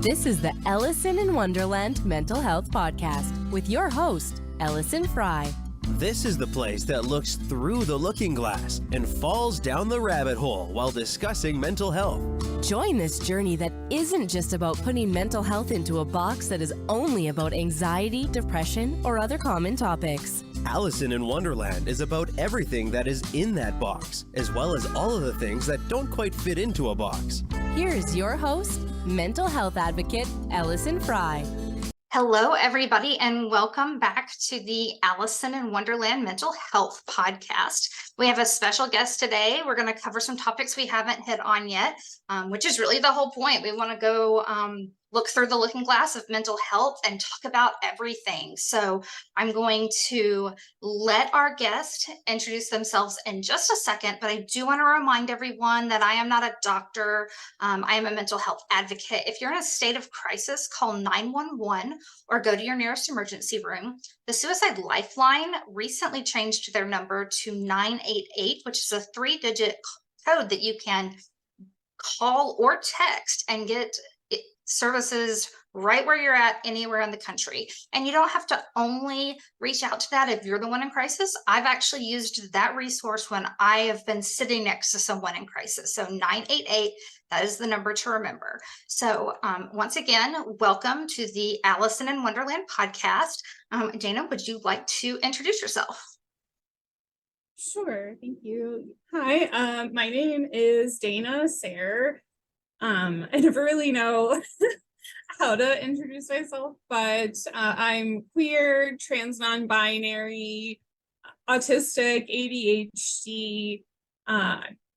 This is the Allison in Wonderland Mental Health Podcast with your host, Allison Frye. This is the place that looks through the looking glass and falls down the rabbit hole while discussing mental health. Join this journey that isn't just about putting mental health into a box that is only about anxiety, depression, or other common topics. Allison in Wonderland is about everything that is in that box, as well as all of the things that don't quite fit into a box. Here's your host, mental health advocate, Allison Frye. Hello, everybody, and welcome back to the Allison in Wonderland Mental Health Podcast. We have a special guest today. We're going to cover some topics we haven't hit on yet, which is really the whole point. We want to go look through the looking glass of mental health and talk about everything. So I'm going to let our guest introduce themselves in just a second, but I do want to remind everyone that I am not a doctor. I am a mental health advocate. If you're in a state of crisis, call 911 or go to your nearest emergency room. The Suicide Lifeline recently changed their number to 988, which is a 3-digit code that you can call or text and get services right where you're at, anywhere in the country. And you don't have to only reach out to that if you're the one in crisis. I've actually used that resource when I have been sitting next to someone in crisis. So 988, that is the number to remember. So once again, welcome to the Allison in Wonderland podcast. Dana, would you like to introduce yourself? Sure, thank you. Hi, my name is Dana Sayre. I never really know how to introduce myself, but I'm queer, trans, non-binary, autistic, ADHD,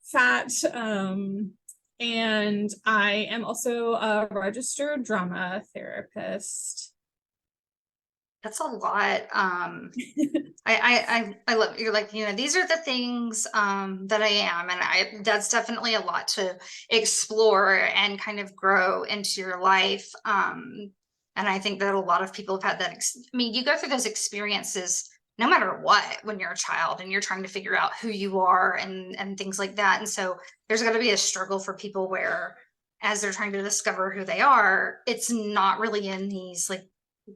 fat, and I am also a registered drama therapist. That's a lot. I love, you're like, these are the things that I am, and that's definitely a lot to explore and kind of grow into your life. And I think that a lot of people have had that. You go through those experiences no matter what when you're a child and you're trying to figure out who you are and things like that. And so there's got to be a struggle for people where, as they're trying to discover who they are, it's not really in these like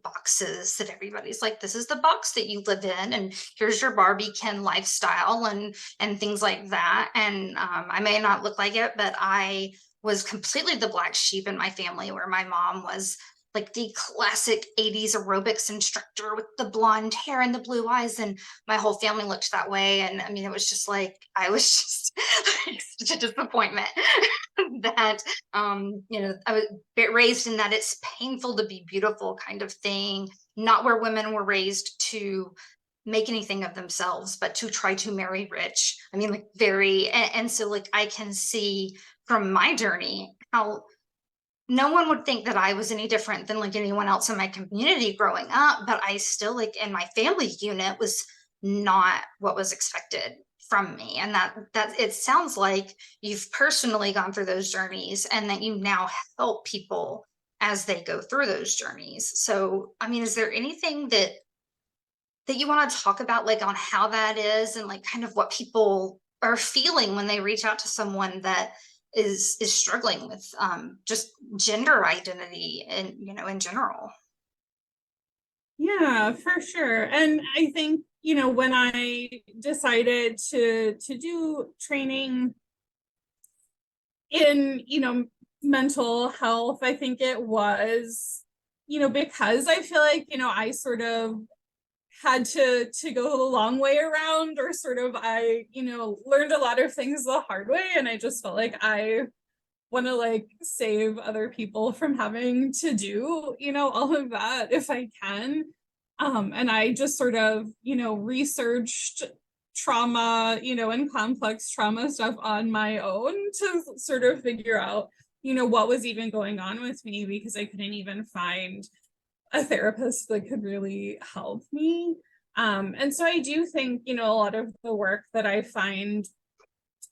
boxes that everybody's like, this is the box that you live in, and here's your Barbie Ken lifestyle and things like that. And I may not look like it, but I was completely the black sheep in my family, where my mom was like the classic 80s aerobics instructor with the blonde hair and the blue eyes, and my whole family looked that way. And it was just like, I was just like, such a disappointment that I was raised in that it's painful to be beautiful kind of thing, not where women were raised to make anything of themselves, but to try to marry rich. And so like I can see from my journey how no one would think that I was any different than like anyone else in my community growing up, but I still, like, in my family unit, was not what was expected from me. And that it sounds like you've personally gone through those journeys and that you now help people as they go through those journeys. So, is there anything that you want to talk about, like on how that is and like kind of what people are feeling when they reach out to someone that is struggling with just gender identity and in general? Yeah, for sure. And I think when I decided to do training in mental health, I think it was because I feel like I sort of had to go the long way around, or sort of I learned a lot of things the hard way, and I just felt like I want to like save other people from having to do all of that if I can. And I just sort of researched trauma and complex trauma stuff on my own to sort of figure out what was even going on with me, because I couldn't even find a therapist that could really help me. And so I do think, a lot of the work that I find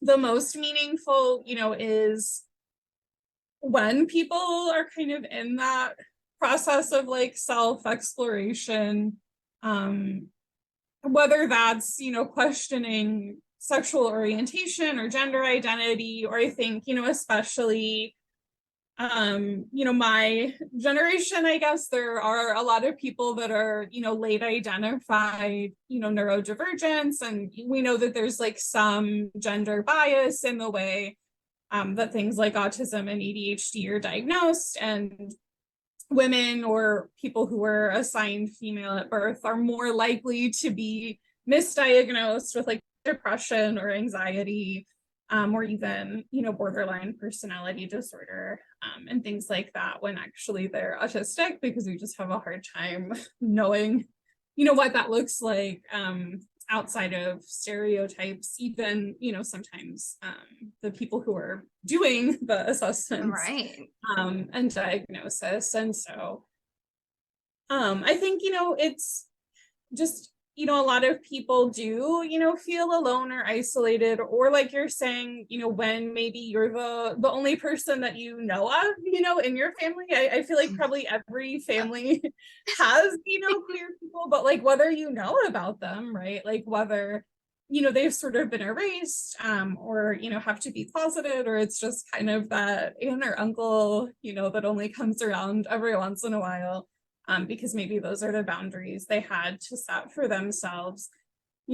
the most meaningful, is when people are kind of in that process of like self-exploration, whether that's, questioning sexual orientation or gender identity, or I think, especially my generation, I guess there are a lot of people that are, late identified, neurodivergence, and we know that there's like some gender bias in the way that things like autism and ADHD are diagnosed, and women or people who were assigned female at birth are more likely to be misdiagnosed with like depression or anxiety, or even, borderline personality disorder, and things like that, when actually they're autistic, because we just have a hard time knowing, what that looks like, outside of stereotypes, even, sometimes the people who are doing the assessments, Right. and diagnosis. And so I think, it's just, a lot of people do, feel alone or isolated, or like you're saying, when maybe you're the only person that you know of, in your family. I feel like probably every family has, queer people, but like whether you know about them, right? Like whether, they've sort of been erased, or, have to be closeted, or it's just kind of that aunt or uncle, that only comes around every once in a while. Because maybe those are the boundaries they had to set for themselves.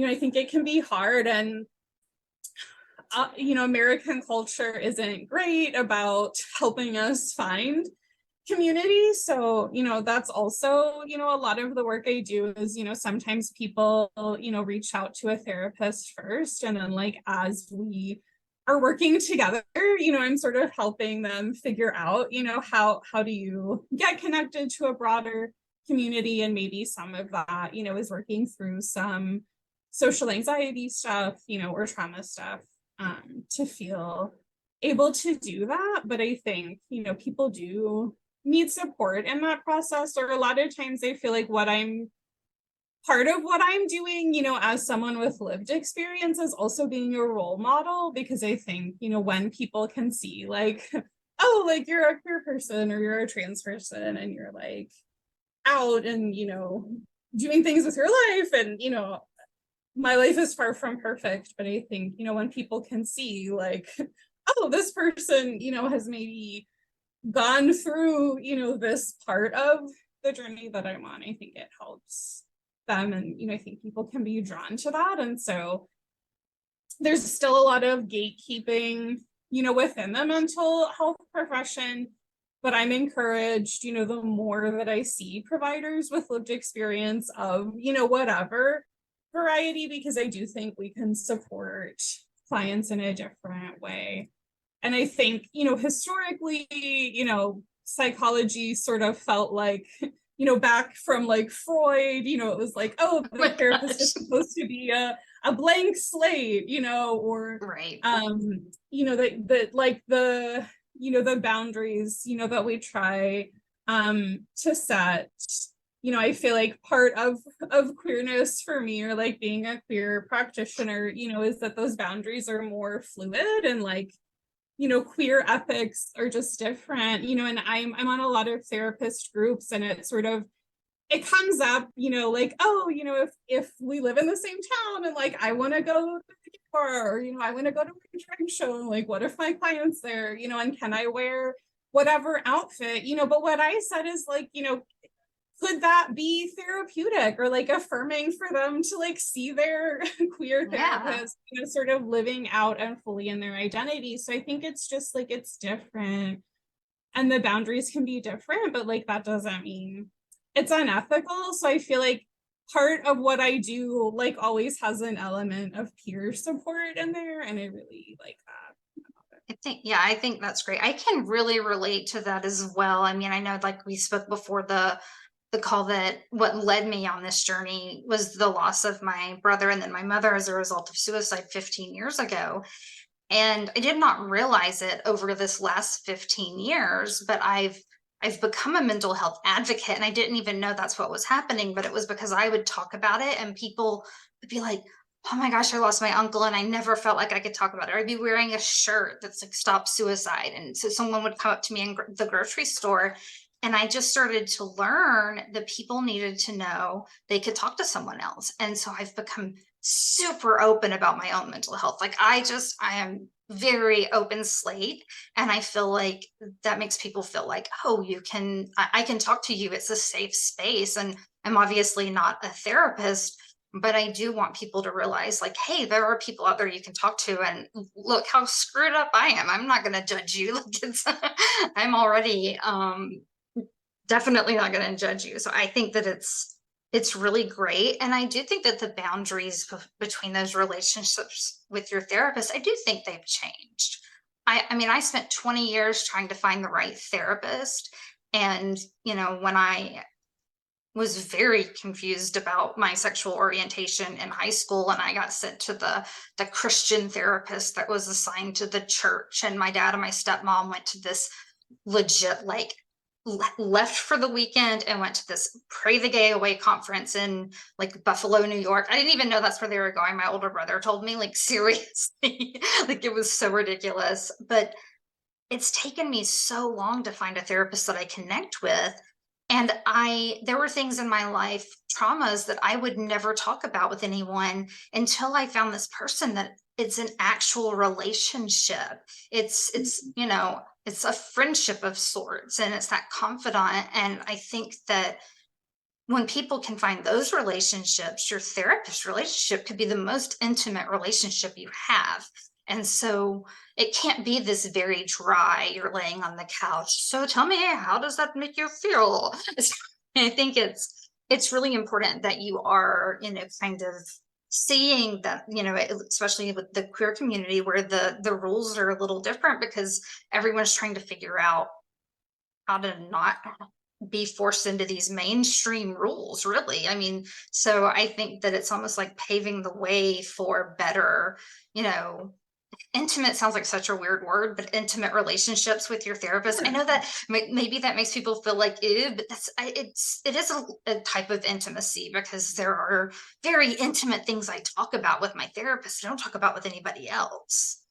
I think it can be hard, and American culture isn't great about helping us find community. So, that's also, a lot of the work I do is, sometimes people, reach out to a therapist first, and then like as we are working together, I'm sort of helping them figure out, how do you get connected to a broader community. And maybe some of that, is working through some social anxiety stuff, or trauma stuff, to feel able to do that. But I think, people do need support in that process, or a lot of times I feel like part of what I'm doing, as someone with lived experience, is also being a role model, because I think, when people can see like, oh, like you're a queer person or you're a trans person and you're like out and, doing things with your life, and, my life is far from perfect, but I think, when people can see like, oh, this person, has maybe gone through, this part of the journey that I'm on, I think it helps them. And I think people can be drawn to that. And so there's still a lot of gatekeeping, within the mental health profession, but I'm encouraged, the more that I see providers with lived experience of, whatever variety, because I do think we can support clients in a different way. And I think, historically, psychology sort of felt like, back from like Freud, it was like, oh, the therapist is supposed to be a blank slate, or, Right. that like the, the boundaries, that we try to set. I feel like part of queerness for me, or like being a queer practitioner, is that those boundaries are more fluid, and like, queer ethics are just different, and I'm on a lot of therapist groups, and it comes up, like, oh, if we live in the same town and like I want to go to the bar, or I want to go to a drag show, like what if my client's there, and can I wear whatever outfit, but what I said is like, could that be therapeutic or like affirming for them to like see their queer therapist, sort of living out and fully in their identity? So I think it's just like, it's different, and the boundaries can be different, but like that doesn't mean it's unethical. So I feel like part of what I do like always has an element of peer support in there, and I really like that. I think that's great. I can really relate to that as well. I mean, I know like we spoke before the call, that what led me on this journey was the loss of my brother and then my mother as a result of suicide 15 years ago. And I did not realize it over this last 15 years, but I've become a mental health advocate, and I didn't even know that's what was happening, but it was because I would talk about it and people would be like, oh my gosh, I lost my uncle, and I never felt like I could talk about it. Or I'd be wearing a shirt that's like stop suicide. And so someone would come up to me in the grocery store, and I just started to learn that people needed to know they could talk to someone else. And so I've become super open about my own mental health. Like I am very open slate. And I feel like that makes people feel like, oh, I can talk to you. It's a safe space. And I'm obviously not a therapist, but I do want people to realize, like, hey, there are people out there you can talk to, and look how screwed up I am. I'm not going to judge you. Like, I'm already definitely not going to judge you. So I think that it's really great. And I do think that the boundaries between those relationships with your therapist, I do think they've changed. I mean, I spent 20 years trying to find the right therapist. And, when I was very confused about my sexual orientation in high school, and I got sent to the Christian therapist that was assigned to the church, and my dad and my stepmom went to this legit, like, left for the weekend and went to this Pray the Gay Away conference in, like, Buffalo, New York. I didn't even know that's where they were going. My older brother told me, like, seriously. Like, it was so ridiculous. But it's taken me so long to find a therapist that I connect with. And there were things in my life, traumas, that I would never talk about with anyone until I found this person that it's an actual relationship. It's a friendship of sorts, and it's that confidant. And I think that when people can find those relationships, your therapist relationship could be the most intimate relationship you have. And so it can't be this very dry, you're laying on the couch. So tell me, how does that make you feel? I think it's really important that you are, kind of seeing that, especially with the queer community, where the rules are a little different, because everyone's trying to figure out how to not be forced into these mainstream rules, really. I mean, so I think that it's almost like paving the way for better, intimate sounds like such a weird word, but intimate relationships with your therapist. I know that maybe that makes people feel like, ew, but it is a type of intimacy, because there are very intimate things I talk about with my therapist I don't talk about with anybody else.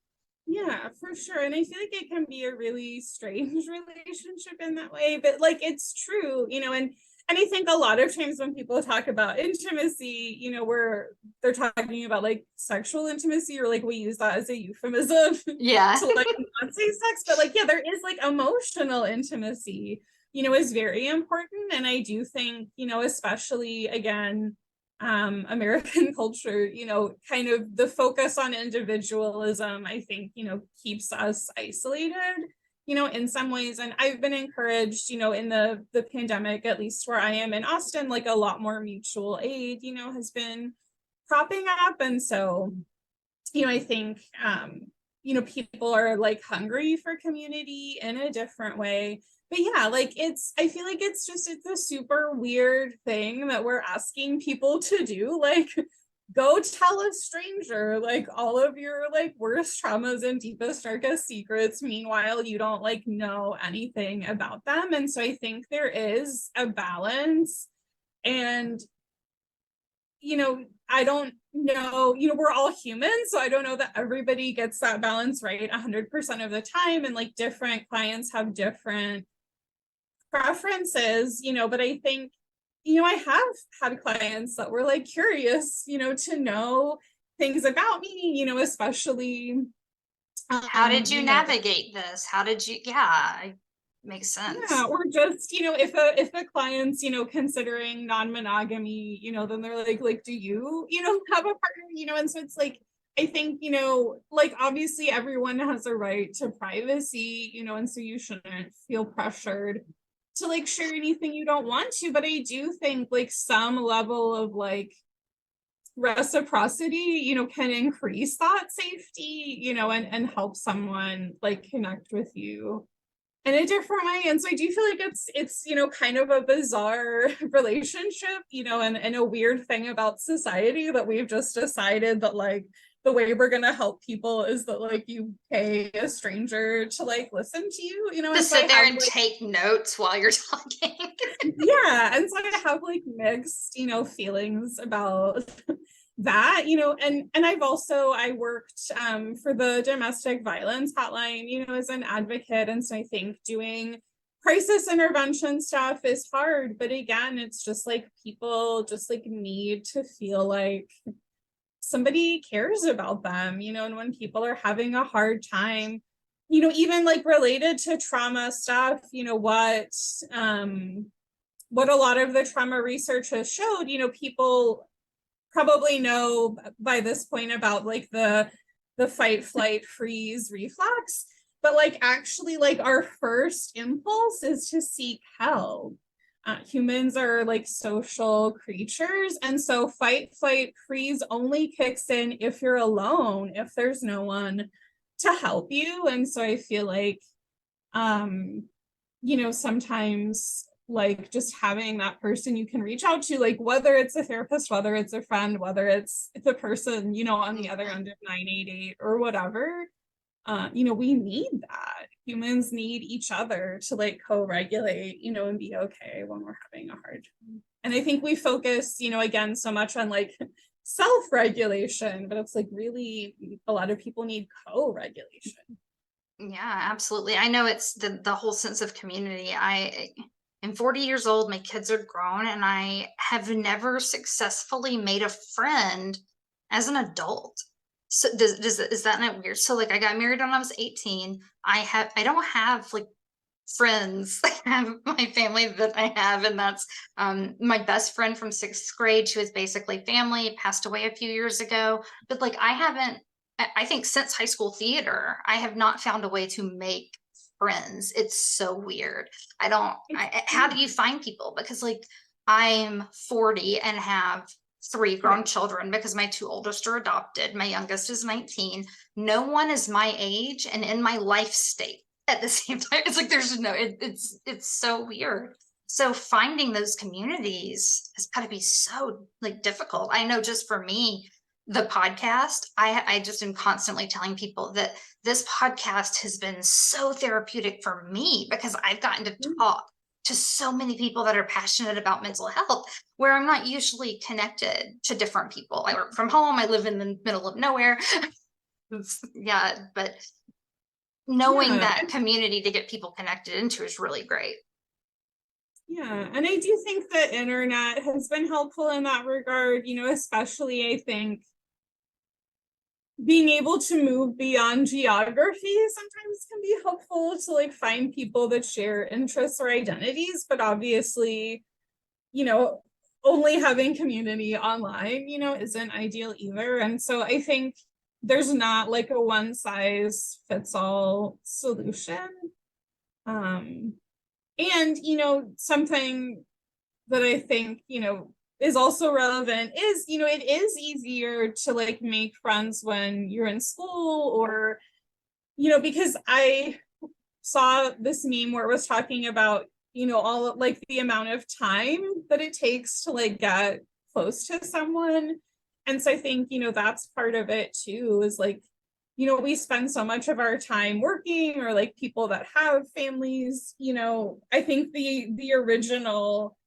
Yeah, for sure. And I feel like it can be a really strange relationship in that way, but like it's true, and I think a lot of times when people talk about intimacy, where they're talking about like sexual intimacy, or like we use that as a euphemism Yeah. to like not say sex, but like, yeah, there is like emotional intimacy, is very important. And I do think, especially again, American culture, kind of the focus on individualism, I think, keeps us isolated, in some ways. And I've been encouraged, in the pandemic, at least where I am in Austin, like a lot more mutual aid, has been cropping up. And so, I think, people are like hungry for community in a different way. But yeah, like I feel like it's a super weird thing that we're asking people to do. Like, go tell a stranger like all of your like worst traumas and deepest, darkest secrets. Meanwhile, you don't like know anything about them. And so I think there is a balance. And I don't know, we're all human, so I don't know that everybody gets that balance right 100% of the time. And like different clients have different preferences, but I think, I have had clients that were like curious, to know things about me, especially. How did you navigate this? Yeah, makes sense. Yeah, or just, if a client's, considering non-monogamy, then they're like, do you, have a partner, and so it's like, I think, like obviously everyone has a right to privacy, and so you shouldn't feel pressured to like share anything you don't want to. But I do think like some level of like reciprocity, can increase that safety, and help someone like connect with you in a different way. And so I do feel like it's kind of a bizarre relationship, and a weird thing about society that we've just decided that like the way we're gonna help people is that like you pay a stranger to like listen to you, To sit there and take notes while you're talking. Yeah, and so I have like mixed, feelings about that, and I worked for the domestic violence hotline, as an advocate. And so I think doing crisis intervention stuff is hard, but again, it's just like people just like need to feel like somebody cares about them, and when people are having a hard time, even like related to trauma stuff, what a lot of the trauma research has showed, people probably know by this point about like the fight, flight, freeze reflex, but like actually like our first impulse is to seek help. Humans are like social creatures, and so fight, flight, freeze only kicks in if you're alone, if there's no one to help you. And so I feel like sometimes like just having that person you can reach out to, like whether it's a therapist, whether it's a friend, whether it's the person on the other end of 988 or whatever, we need that. Humans need each other to like co-regulate, and be okay when we're having a hard time. And I think we focus, again, so much on like self-regulation, but it's like really a lot of people need co-regulation. Yeah, absolutely. I know it's the whole sense of community. I am 40 years old, my kids are grown, and I have never successfully made a friend as an adult. So is that not weird? So like I got married when I was 18. I don't have like friends. I have my family that I have, and that's my best friend from 6th grade. She was basically family, passed away a few years ago. But like I think since high school theater, I have not found a way to make friends. It's so weird. How do you find people? Because like I'm 40 and have 3 grown children because my 2 oldest are adopted. My youngest is 19. No one is my age and in my life state at the same time. It's like it's so weird. So finding those communities has got to be so like difficult. I know just for me, the podcast, I just am constantly telling people that this podcast has been so therapeutic for me because I've gotten to talk to so many people that are passionate about mental health, where I'm not usually connected to different people. I work from home. I live in the middle of nowhere. Yeah, but knowing that community to get people connected into is really great. Yeah, and I do think the internet has been helpful in that regard, especially I think being able to move beyond geography sometimes can be helpful to like find people that share interests or identities, but obviously, only having community online, isn't ideal either. And so I think there's not like a one size fits all solution. And, something that I think, is also relevant is, it is easier to like make friends when you're in school or, because I saw this meme where it was talking about, all like the amount of time that it takes to like get close to someone. And so I think, that's part of it too, is like, we spend so much of our time working, or like people that have families, I think the original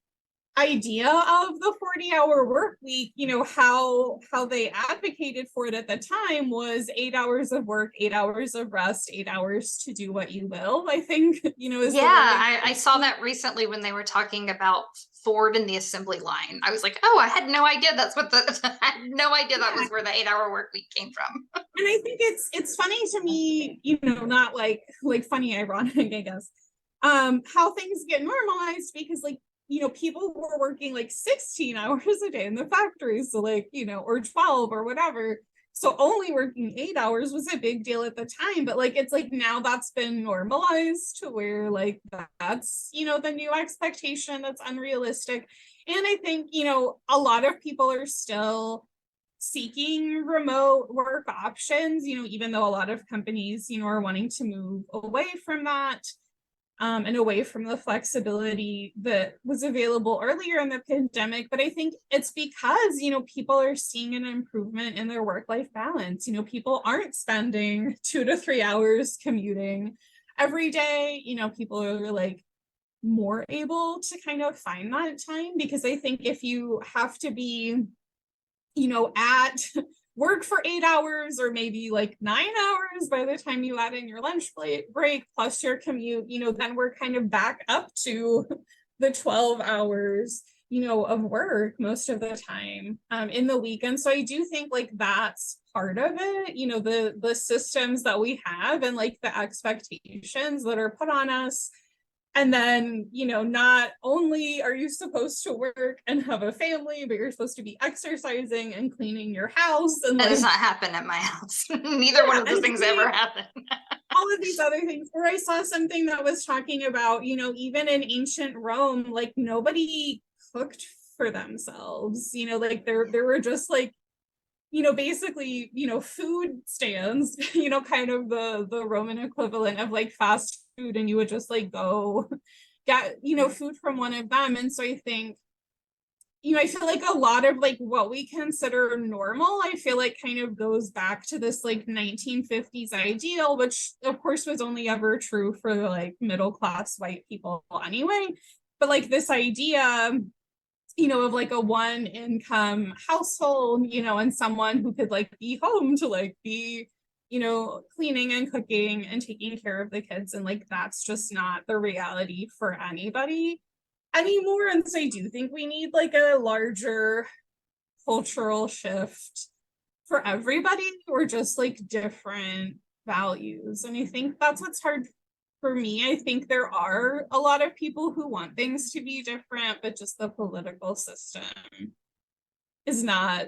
idea of the 40-hour work week, how they advocated for it at the time was 8 hours of work, 8 hours of rest, 8 hours to do what you will, I think, is I saw that recently when they were talking about Ford and the assembly line. I was like, oh, I had no idea I had no idea that was where the 8-hour work week came from. And I think it's funny to me, not like funny, ironic, I guess, how things get normalized, because like, people were working like 16 hours a day in the factory. So like, or 12 or whatever. So only working 8 hours was a big deal at the time. But like, it's like now that's been normalized to where like that's, the new expectation that's unrealistic. And I think, a lot of people are still seeking remote work options, even though a lot of companies, are wanting to move away from that. And away from the flexibility that was available earlier in the pandemic. But I think it's because, people are seeing an improvement in their work-life balance. People aren't spending 2 to 3 hours commuting every day. People are like more able to kind of find that time, because I think if you have to be, at work for 8 hours or maybe like 9 hours by the time you add in your lunch break plus your commute, then we're kind of back up to the 12 hours, of work most of the time in the week. And so I do think like that's part of it, the systems that we have and like the expectations that are put on us. And then, not only are you supposed to work and have a family, but you're supposed to be exercising and cleaning your house. And That like, does not happen at my house. Neither one of those things ever happen. all of these other things. Where I saw something that was talking about, even in ancient Rome, like nobody cooked for themselves, like there were just like, basically, food stands, kind of the Roman equivalent of like fast food, and you would just like go get, food from one of them. And so I think, I feel like a lot of like what we consider normal, I feel like kind of goes back to this like 1950s ideal, which of course was only ever true for like middle class white people anyway. But like this idea, of like a one income household, and someone who could like be home to like be, cleaning and cooking and taking care of the kids. And like, that's just not the reality for anybody anymore. And so I do think we need like a larger cultural shift for everybody, or just like different values. And I think that's what's hard for me. I think there are a lot of people who want things to be different, but just the political system is not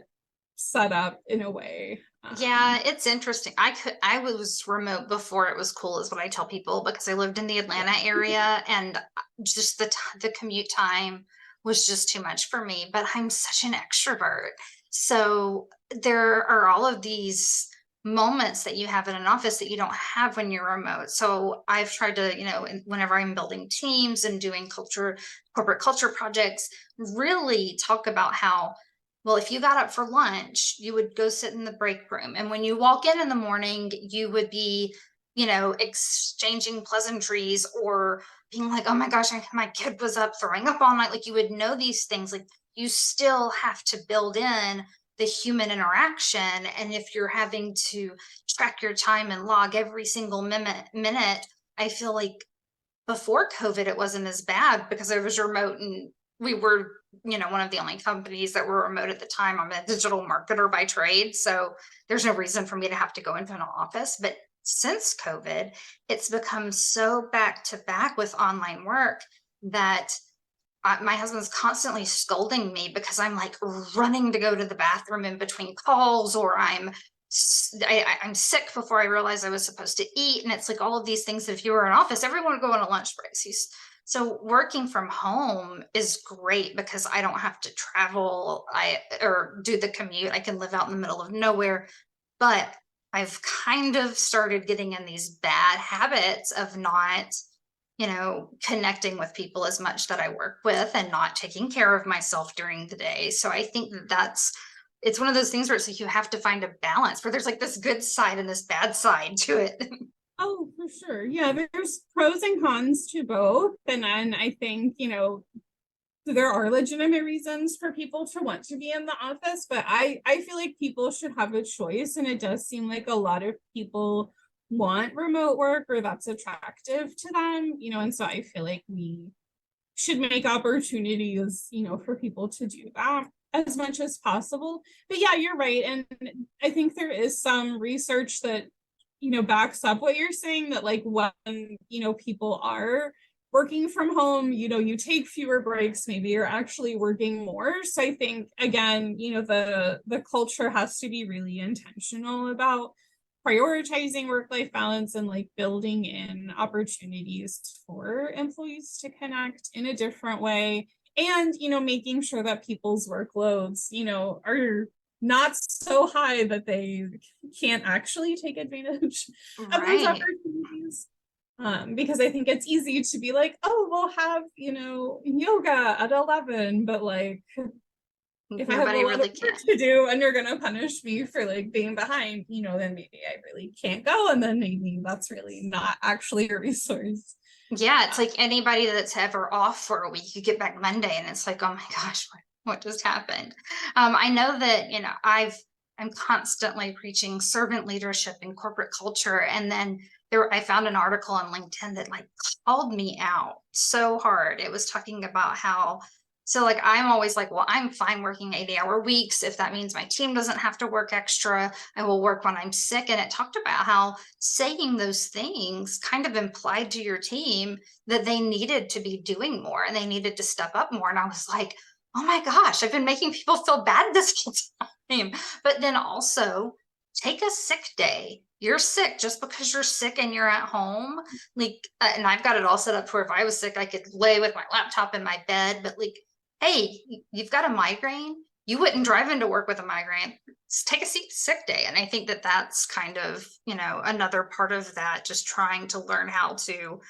set up in a way. Yeah, it's interesting. I was remote before it was cool, is what I tell people, because I lived in the Atlanta area, and just the commute time was just too much for me. But I'm such an extrovert, so there are all of these moments that you have in an office that you don't have when you're remote. So I've tried to, whenever I'm building teams and doing corporate culture projects, really talk about how, well, if you got up for lunch, you would go sit in the break room. And when you walk in the morning, you would be, exchanging pleasantries or being like, oh my gosh, my kid was up throwing up all night. Like, you would know these things. Like, you still have to build in the human interaction. And if you're having to track your time and log every single minute, I feel like before COVID, it wasn't as bad because I was remote and we were, one of the only companies that were remote at the time. I'm a digital marketer by trade, so there's no reason for me to have to go into an office. But since COVID, it's become so back to back with online work that my husband's constantly scolding me because I'm like running to go to the bathroom in between calls, or I'm sick before I realized I was supposed to eat. And it's like all of these things that if you were in office, everyone would go on a lunch break. So working from home is great because I don't have to travel or do the commute. I can live out in the middle of nowhere. But I've kind of started getting in these bad habits of not, connecting with people as much that I work with and not taking care of myself during the day. So I think it's one of those things where it's like you have to find a balance where there's like this good side and this bad side to it. Oh, for sure. Yeah, there's pros and cons to both. And then I think, there are legitimate reasons for people to want to be in the office, but I feel like people should have a choice. And it does seem like a lot of people want remote work, or that's attractive to them, and so I feel like we should make opportunities, for people to do that as much as possible. But yeah, you're right. And I think there is some research that, backs up what you're saying, that like when, people are working from home, you take fewer breaks, maybe you're actually working more. So I think, again, the culture has to be really intentional about prioritizing work-life balance and like building in opportunities for employees to connect in a different way. And, making sure that people's workloads, are not so high that they can't actually take advantage of those opportunities. Because I think it's easy to be like, oh, we'll have, yoga at 11, but like, if I have a lot of work to do and you're going to punish me for like being behind, then maybe I really can't go. And then maybe that's really not actually a resource. Yeah, it's like anybody that's ever off for a week, you get back Monday and it's like, oh my gosh, what just happened? I know that, I'm constantly preaching servant leadership in corporate culture. And then I found an article on LinkedIn that like called me out so hard. It was talking about how So like, I'm always like, well, I'm fine working 80-hour weeks. If that means my team doesn't have to work extra, I will work when I'm sick. And it talked about how saying those things kind of implied to your team that they needed to be doing more and they needed to step up more. And I was like, oh my gosh, I've been making people feel bad this whole time. But then also take a sick day. You're sick just because you're sick and you're at home. Like, and I've got it all set up for if I was sick, I could lay with my laptop in my bed, but like, hey, you've got a migraine. You wouldn't drive into work with a migraine. Just take a sick day. And I think that that's kind of, another part of that, just trying to learn how to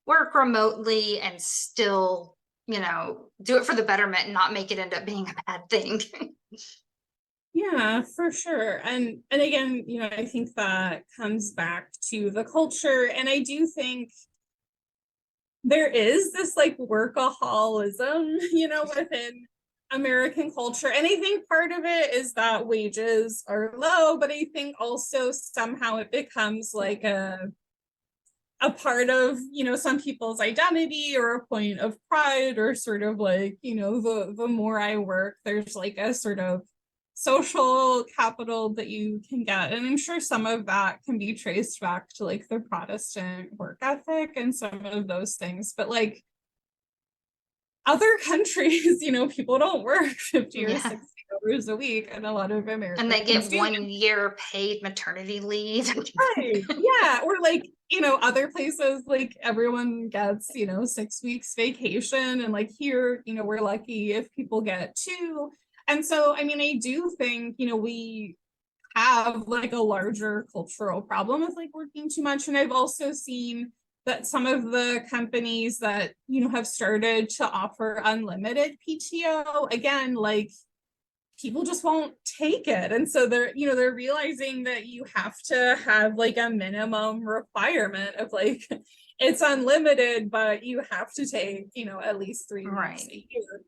work remotely and still, do it for the betterment and not make it end up being a bad thing. Yeah, for sure. And again, I think that comes back to the culture. And I do think there is this like workaholism, within American culture. And I think part of it is that wages are low, but I think also somehow it becomes like a part of, some people's identity or a point of pride, or sort of like, the more I work, there's like a sort of social capital that you can get. And I'm sure some of that can be traced back to like the Protestant work ethic and some of those things. But like other countries, people don't work 50 or 60 hours a week, and a lot of Americans And they get do. 1 year paid maternity leave. Right. Yeah. Or like, other places, like everyone gets, 6 weeks vacation. And like here, we're lucky if people get 2. And so, I mean, I do think, we have like a larger cultural problem with like working too much. And I've also seen that some of the companies that, have started to offer unlimited PTO, again, like people just won't take it. And so they're realizing that you have to have like a minimum requirement of like, it's unlimited, but you have to take, at least 3 weeks a year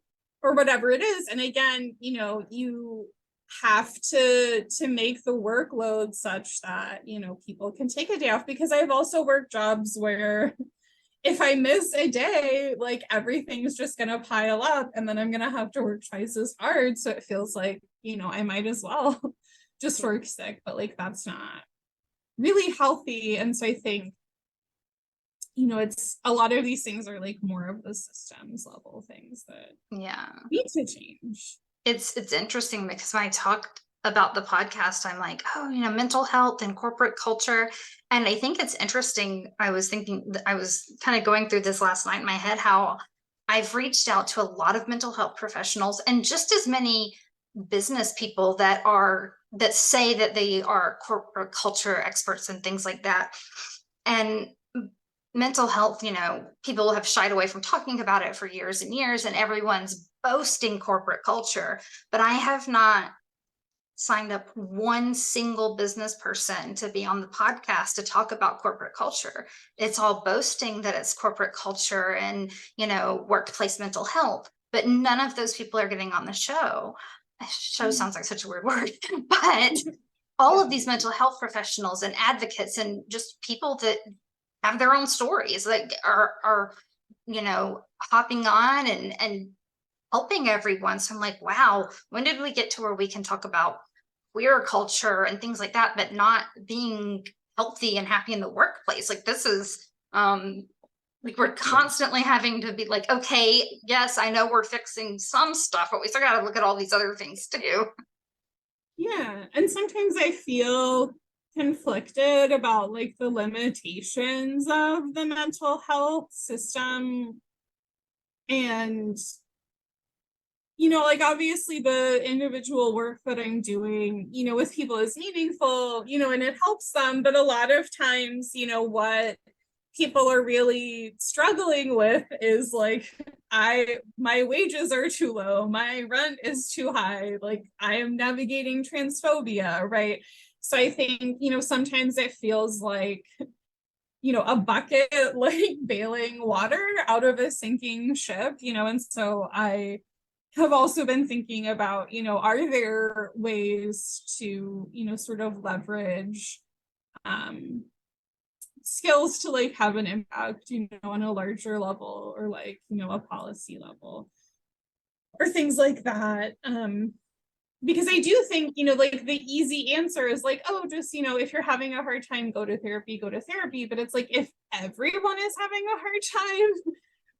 or whatever it is. And again, you have to make the workload such that, people can take a day off, because I've also worked jobs where if I miss a day, like everything's just going to pile up, and then I'm going to have to work twice as hard. So it feels like, I might as well just work sick, but like that's not really healthy. And so I think, it's a lot of these things are like more of the systems level things that need to change. It's interesting because when I talked about the podcast, I'm like, oh, mental health and corporate culture. And I think it's interesting. I was kind of going through this last night in my head, how I've reached out to a lot of mental health professionals and just as many business people that say that they are corporate culture experts and things like that. And mental health, people have shied away from talking about it for years and years, and everyone's boasting corporate culture. But I have not signed up one single business person to be on the podcast to talk about corporate culture. It's all boasting that it's corporate culture and, workplace mental health, but none of those people are getting on the show. Show sounds like such a weird word, but all of these mental health professionals and advocates and just people that have their own stories, like are hopping on and helping everyone. So I'm like, wow, when did we get to where we can talk about queer culture and things like that, but not being healthy and happy in the workplace? Like this is like we're constantly having to be like, okay, yes, I know we're fixing some stuff, but we still got to look at all these other things too. Yeah. And sometimes I feel conflicted about like the limitations of the mental health system. And like obviously the individual work that I'm doing, with people is meaningful, and it helps them. But a lot of times, what people are really struggling with is like, my wages are too low, my rent is too high, like I am navigating transphobia, right? So I think, sometimes it feels like, a bucket like bailing water out of a sinking ship, and so I have also been thinking about, are there ways to, sort of leverage skills to like have an impact, on a larger level, or like, a policy level. or things like that. Because I do think, like the easy answer is like, oh, just, if you're having a hard time, go to therapy, go to therapy. But it's like, if everyone is having a hard time,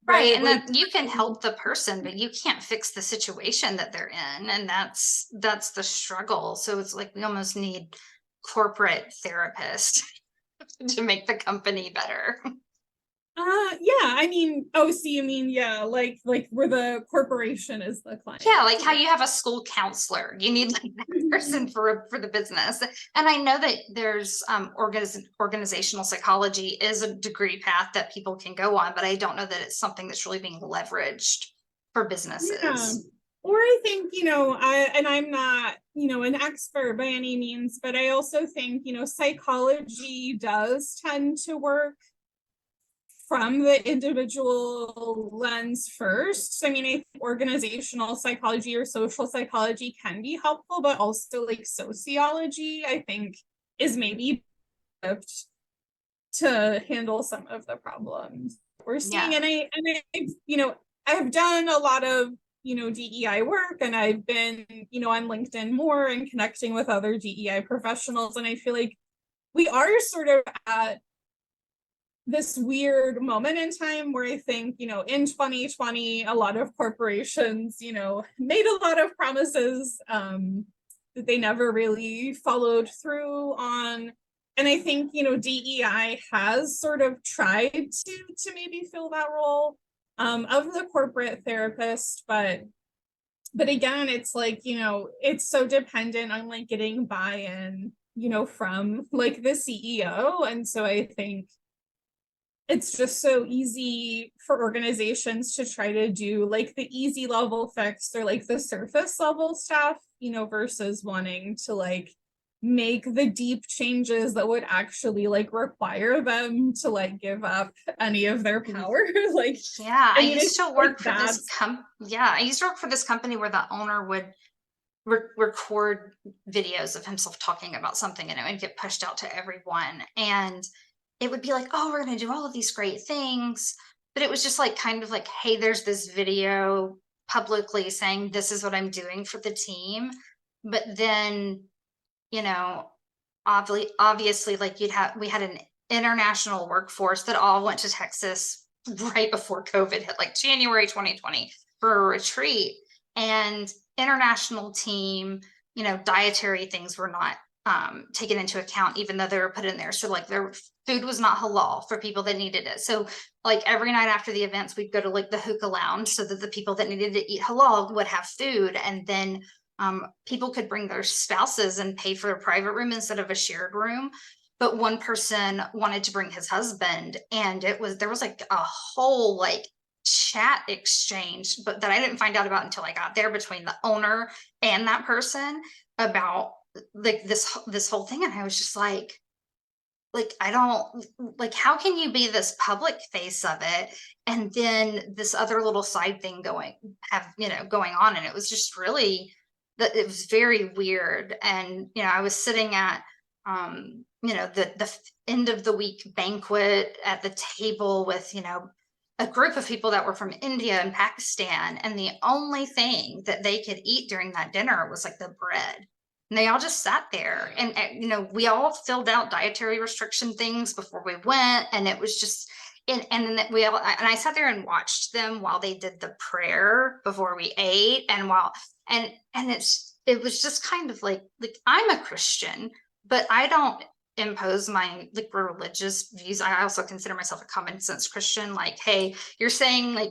Right. And like, then you can help the person, but you can't fix the situation that they're in. And that's the struggle. So it's like we almost need corporate therapists to make the company better. yeah, I mean, oh, so you mean, yeah, like where the corporation is the client. Yeah, like how you have a school counselor. You need like that person for the business. And I know that there's organizational psychology is a degree path that people can go on, but I don't know that it's something that's really being leveraged for Yeah. businesses. Or I think, I'm not, an expert by any means, but I also think, psychology does tend to work from the individual lens first. So, I mean, I think organizational psychology or social psychology can be helpful, but also like sociology, I think, is maybe equipped to handle some of the problems we're seeing. Yeah. And I've done a lot of DEI work, and I've been on LinkedIn more and connecting with other DEI professionals, and I feel like we are sort of at this weird moment in time where I think, in 2020, a lot of corporations, made a lot of promises that they never really followed through on. And I think, DEI has sort of tried to maybe fill that role of the corporate therapist, but again, it's like, it's so dependent on like getting buy-in, from like the CEO. And so I think it's just so easy for organizations to try to do like the easy level fix or like the surface level stuff, versus wanting to like make the deep changes that would actually like require them to like give up any of their power. Like, Yeah, I mean, used to work like for this I used to work for this company where the owner would record videos of himself talking about something, and it would get pushed out to everyone. And it would be like, oh, we're going to do all of these great things. But it was just like, kind of like, hey, there's this video publicly saying this is what I'm doing for the team. But then, you know, obviously, like we had an international workforce that all went to Texas right before COVID hit, like January 2020 for a retreat. And international team, dietary things were not taken into account, even though they were put in there. So like their food was not halal for people that needed it. So like every night after the events, we'd go to like the hookah lounge so that the people that needed to eat halal would have food. And then people could bring their spouses and pay for a private room instead of a shared room. But one person wanted to bring his husband, and there was like a whole like chat exchange, but that I didn't find out about until I got there, between the owner and that person, about like this whole thing. And I was just like I don't, like, how can you be this public face of it and then this other little side thing going on? And it was just really, that it was very weird. And I was sitting at the end of the week banquet at the table with a group of people that were from India and Pakistan, and the only thing that they could eat during that dinner was like the bread. And they all just sat there, and we all filled out dietary restriction things before we went, and it was just, and then I sat there and watched them while they did the prayer before we ate, and it was just kind of like I'm a Christian, but I don't impose my like religious views. I also consider myself a common sense Christian. Like, hey, you're saying like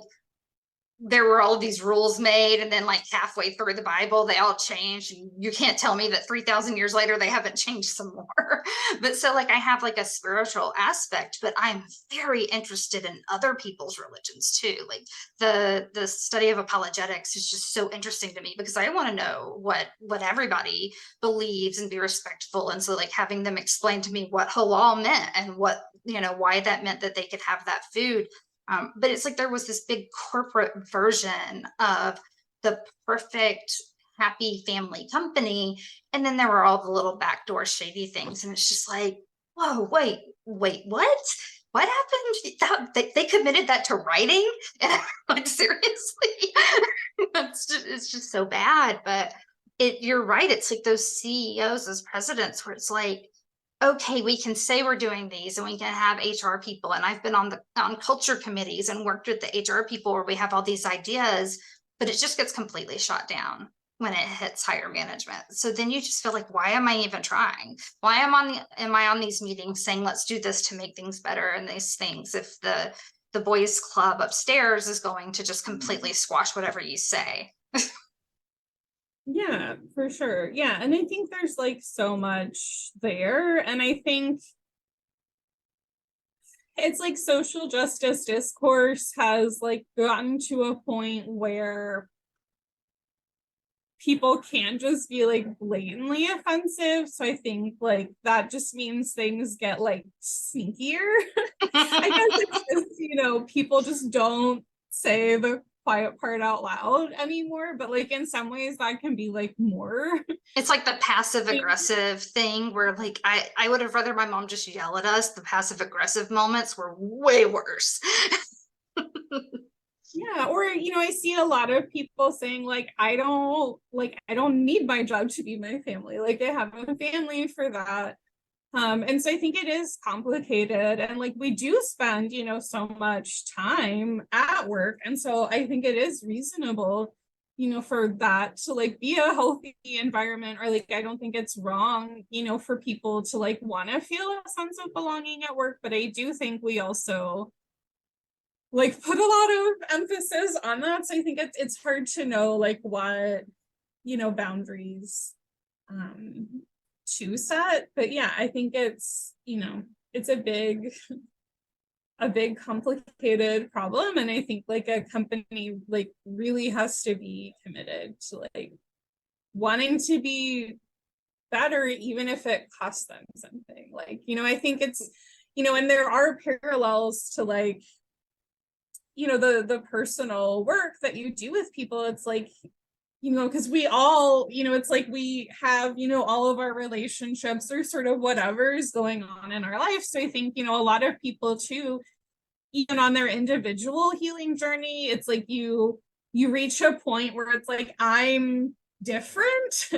there were all of these rules made, and then like halfway through the Bible they all changed, and you can't tell me that 3,000 years later they haven't changed some more. But so like I have like a spiritual aspect, but I'm very interested in other people's religions too. Like the study of apologetics is just so interesting to me, because I want to know what everybody believes and be respectful. And so like having them explain to me what halal meant and what why that meant that they could have that food. But it's like there was this big corporate version of the perfect, happy family company. And then there were all the little backdoor shady things. And it's just like, whoa, wait, what? What happened? They committed that to writing? And I'm like, seriously? It's just so bad. But you're right. It's like those CEOs as presidents where it's like, okay, we can say we're doing these and we can have HR people. And I've been on culture committees and worked with the HR people where we have all these ideas, but it just gets completely shot down when it hits higher management. So then you just feel like, why am I even trying? Why am I on these meetings saying, let's do this to make things better and these things if the boys club upstairs is going to just completely squash whatever you say. Yeah, for sure. Yeah. And I think there's like so much there. And I think it's like social justice discourse has like gotten to a point where people can't just be like blatantly offensive. So I think like that just means things get like sneakier. I guess it's just, you know, people just don't say the quiet part out loud anymore, but like in some ways that can be like more. It's like the passive aggressive thing where like I would have rather my mom just yell at us. The passive aggressive moments were way worse. Yeah, or you know, I see a lot of people saying like I don't need my job to be my family. Like I have a family for that. And so I think it is complicated and like we do spend, you know, so much time at work. And so I think it is reasonable, you know, for that to like be a healthy environment, or like I don't think it's wrong, you know, for people to like want to feel a sense of belonging at work. But I do think we also like put a lot of emphasis on that. So I think it's hard to know like what, you know, boundaries to set. But yeah, I think it's, you know, it's a big complicated problem. And I think like a company like really has to be committed to like wanting to be better, even if it costs them something. Like, you know, I think it's, you know, and there are parallels to like, you know, the personal work that you do with people. It's like, you know, because we all, you know, it's like we have, you know, all of our relationships or sort of whatever's going on in our life. So I think, you know, a lot of people too, even on their individual healing journey, it's like you reach a point where it's like I'm different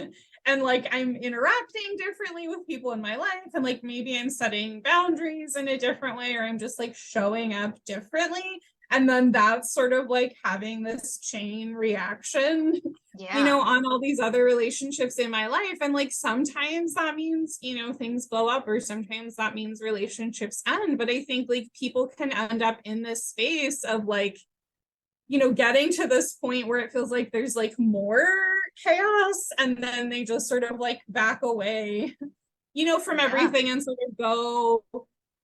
and like I'm interacting differently with people in my life, and like maybe I'm setting boundaries in a different way, or I'm just like showing up differently. And then that's sort of like having this chain reaction, you know, on all these other relationships in my life. And like sometimes that means, you know, things blow up, or sometimes that means relationships end. But I think like people can end up in this space of like, you know, getting to this point where it feels like there's like more chaos, and then they just sort of like back away, you know, from everything and sort of go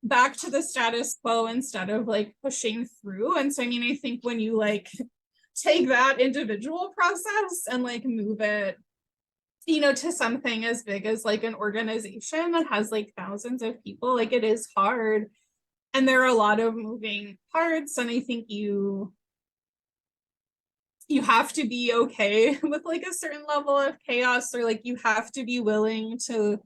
back to the status quo instead of like pushing through. And so I mean, I think when you like take that individual process and like move it, you know, to something as big as like an organization that has like thousands of people, like it is hard and there are a lot of moving parts. And I think you have to be okay with like a certain level of chaos, or like you have to be willing to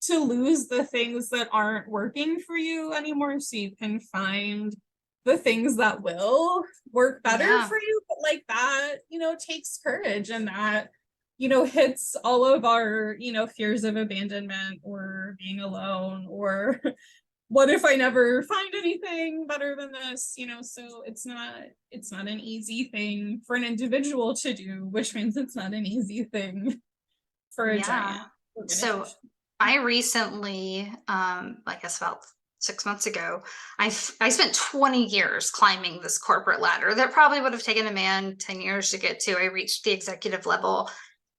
lose the things that aren't working for you anymore, so you can find the things that will work better for you. But like that, you know, takes courage, and that, you know, hits all of our, you know, fears of abandonment or being alone, or what if I never find anything better than this, you know? So it's not an easy thing for an individual to do, which means it's not an easy thing for a giant organization. So I recently, I guess about 6 months ago, I spent 20 years climbing this corporate ladder that probably would have taken a man 10 years to get to. I reached the executive level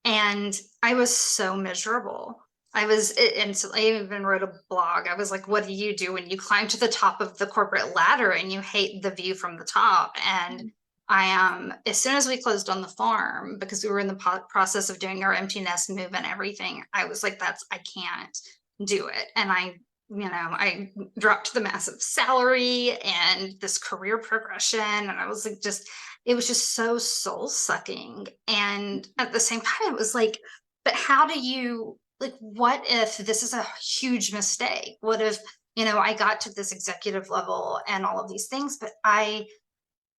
and I was so miserable. And so I even wrote a blog. I was like, what do you do when you climb to the top of the corporate ladder and you hate the view from the top? And as soon as we closed on the farm, because we were in the process of doing our empty nest move and everything, I was like, I can't do it. And I dropped the massive salary and this career progression. And I was like, it was just so soul sucking. And at the same time, it was like, but how do you, like, what if this is a huge mistake? What if, I got to this executive level and all of these things, but I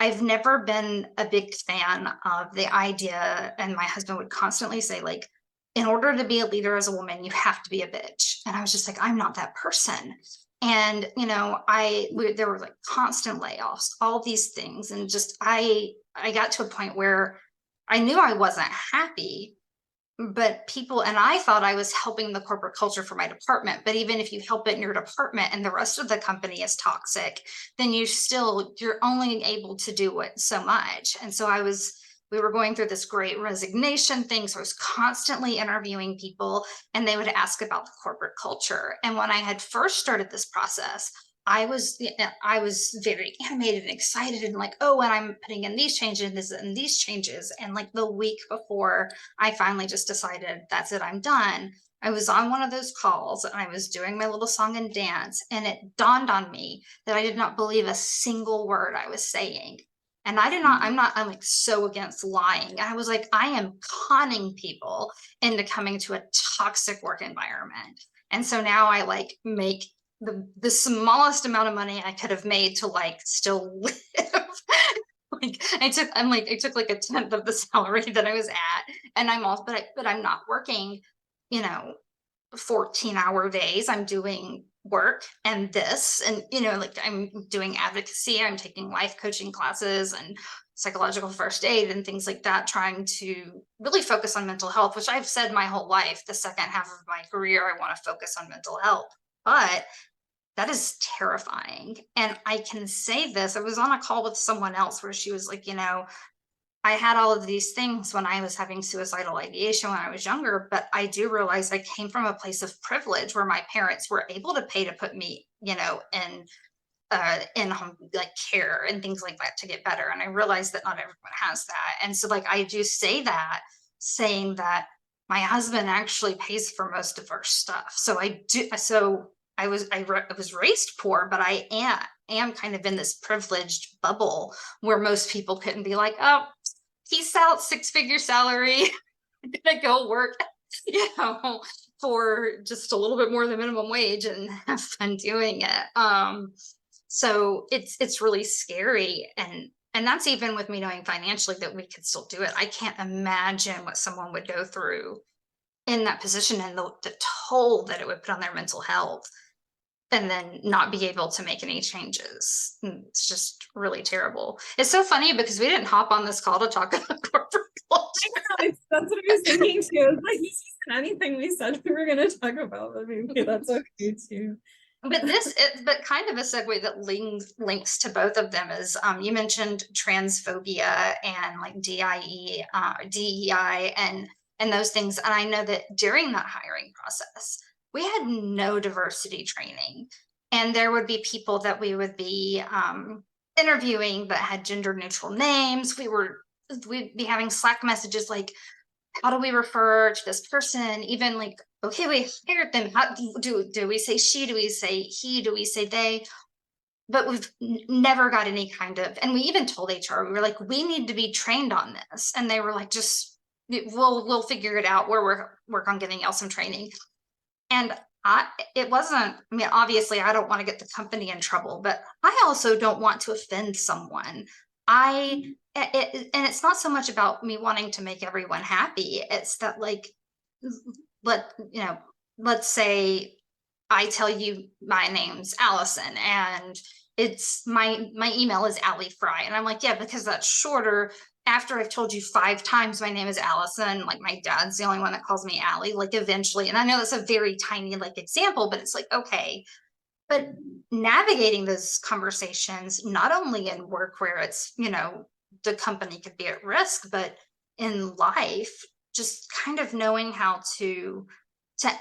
I've never been a big fan of the idea, and my husband would constantly say, like, in order to be a leader as a woman, you have to be a bitch. And I was just like, I'm not that person. And, you know, there were like constant layoffs, all these things. And just, I got to a point where I knew I wasn't happy, but people, and I thought I was helping the corporate culture for my department, but even if you help it in your department and the rest of the company is toxic, then you're only able to do it so much. And so we were going through this great resignation thing, so I was constantly interviewing people, and they would ask about the corporate culture. And when I had first started this process, I was very animated and excited and like, oh, and I'm putting in these changes and these changes. And like the week before I finally just decided that's it, I'm done, I was on one of those calls and I was doing my little song and dance, and it dawned on me that I did not believe a single word I was saying. And I'm like so against lying. And I was like, I am conning people into coming to a toxic work environment. And so now I like make the smallest amount of money I could have made to like still live. Like I took like a tenth of the salary that I was at, and but I'm not working, you know, 14-hour days. I'm doing work and this, and you know, like I'm doing advocacy, I'm taking life coaching classes and psychological first aid and things like that, trying to really focus on mental health, which I've said my whole life, the second half of my career, I want to focus on mental health. But that is terrifying. And I can say this, I was on a call with someone else where she was like, you know, I had all of these things when I was having suicidal ideation when I was younger, but I do realize I came from a place of privilege where my parents were able to pay to put me, you know, in home like care and things like that to get better. And I realized that not everyone has that. And so like I do say that, saying that my husband actually pays for most of our stuff. So I was raised poor, but I am kind of in this privileged bubble where most people couldn't be like, oh, peace out, 6-figure salary. I'm gonna go work, you know, for just a little bit more than minimum wage and have fun doing it. So it's really scary, and that's even with me knowing financially that we could still do it. I can't imagine what someone would go through in that position and the toll that it would put on their mental health, and then not be able to make any changes. It's just really terrible. It's so funny because we didn't hop on this call to talk about corporate culture. That's what I was thinking too. It's like, this isn't anything we said we were going to talk about, but maybe that's okay too. But kind of a segue that links to both of them is you mentioned transphobia and like DEI and those things. And I know that during that hiring process, we had no diversity training, and there would be people that we would be interviewing that had gender neutral names. We'd be having Slack messages like, how do we refer to this person? Even like, okay, we hired them. How do we say she? Do we say he? Do we say they? But we've never got any kind of, and we even told HR, we were like, we need to be trained on this. And they were like, just, we'll figure it out. We'll work on getting y'all some training. And it wasn't, I mean, obviously I don't want to get the company in trouble, but I also don't want to offend someone. And it's not so much about me wanting to make everyone happy. It's that like, let's say I tell you my name's Allison, and it's my email is Allie Frye. And I'm like, yeah, because that's shorter. After I've told you 5 times my name is Allison, like my dad's the only one that calls me Allie, like eventually, and I know that's a very tiny like example, but it's like, okay, but navigating those conversations, not only in work where it's, you know, the company could be at risk, but in life, just kind of knowing how to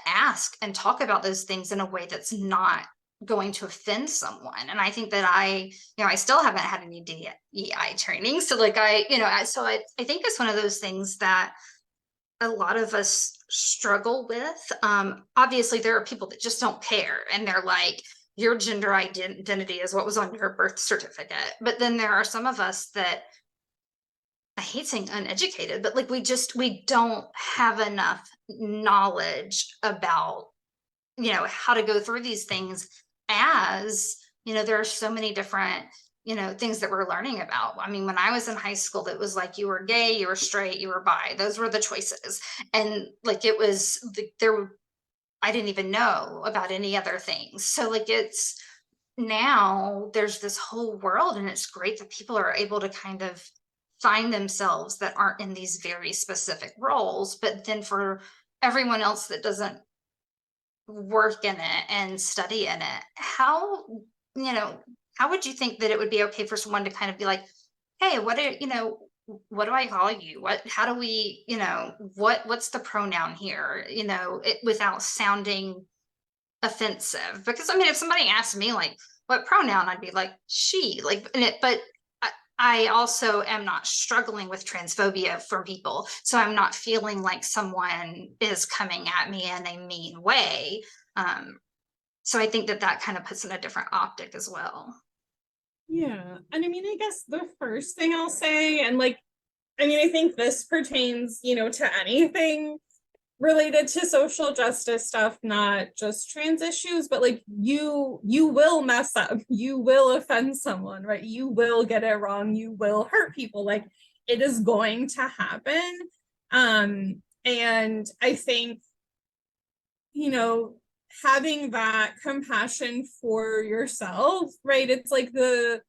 ask and talk about those things in a way that's not going to offend someone. And I think that I still haven't had any DEI training. So like I think it's one of those things that a lot of us struggle with. Obviously there are people that just don't care, and they're like, your gender identity is what was on your birth certificate. But then there are some of us that, I hate saying uneducated, but like we don't have enough knowledge about, you know, how to go through these things. As you know, there are so many different things that we're learning about. I mean, when I was in high school, it was like you were gay, you were straight, you were bi. Those were the choices. And like it was I didn't even know about any other things. So like it's now there's this whole world, and it's great that people are able to kind of find themselves that aren't in these very specific roles. But then for everyone else that doesn't work in it and study in it, you know, how would you think that it would be okay for someone to kind of be like, hey, what do I call you? How do we, what's the pronoun here? Without sounding offensive. Because I mean, if somebody asked me like what pronoun, I'd be like she, like, but I also am not struggling with transphobia for people. So I'm not feeling like someone is coming at me in a mean way. So I think that kind of puts in a different optic as well. Yeah. And I mean, I guess the first thing I'll say, and like, I mean, I think this pertains, to anything related to social justice stuff, not just trans issues, but like you will mess up, you will offend someone, right? You will get it wrong, you will hurt people, like it is going to happen. And I think, having that compassion for yourself, right? It's like the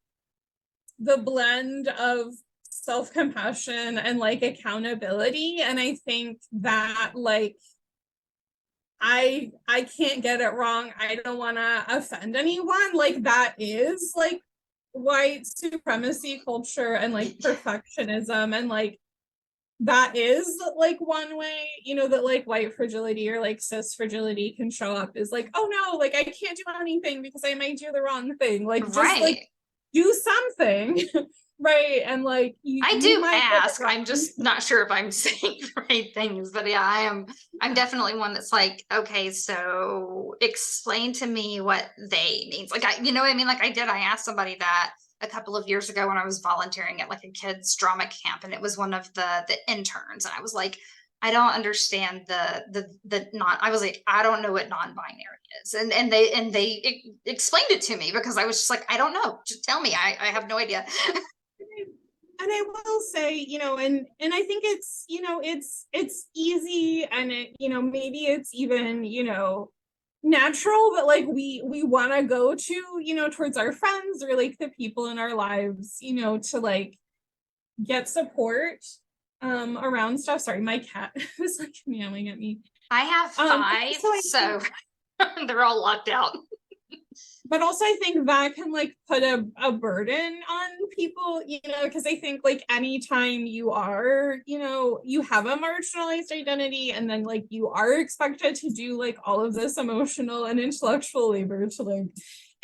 blend of self-compassion and like accountability. And I think that like I can't get it wrong, I don't want to offend anyone, like that is like white supremacy culture and like perfectionism, and like that is like one way, that like white fragility or like cis fragility can show up, is like, oh no, like I can't do anything because I might do the wrong thing, like just like do something. Right. And like I do ask, I'm just not sure if I'm saying the right things, but yeah, I'm definitely one that's like, okay, so explain to me what they means. Like I mean? Like I asked somebody that a couple of years ago when I was volunteering at like a kids drama camp, and it was one of the interns, and I was like, I don't understand I was like, I don't know what non-binary is. And they explained it to me, because I was just like, I don't know, just tell me. I have no idea. And I will say, and I think it's, it's easy, and it, maybe it's even, natural, but like we want to go to, towards our friends or like the people in our lives, to like get support around stuff. Sorry, my cat was like meowing at me. I have 5, so they're all locked out. But also I think that can like put a burden on people, because I think like anytime you are, you have a marginalized identity, and then like you are expected to do like all of this emotional and intellectual labor to like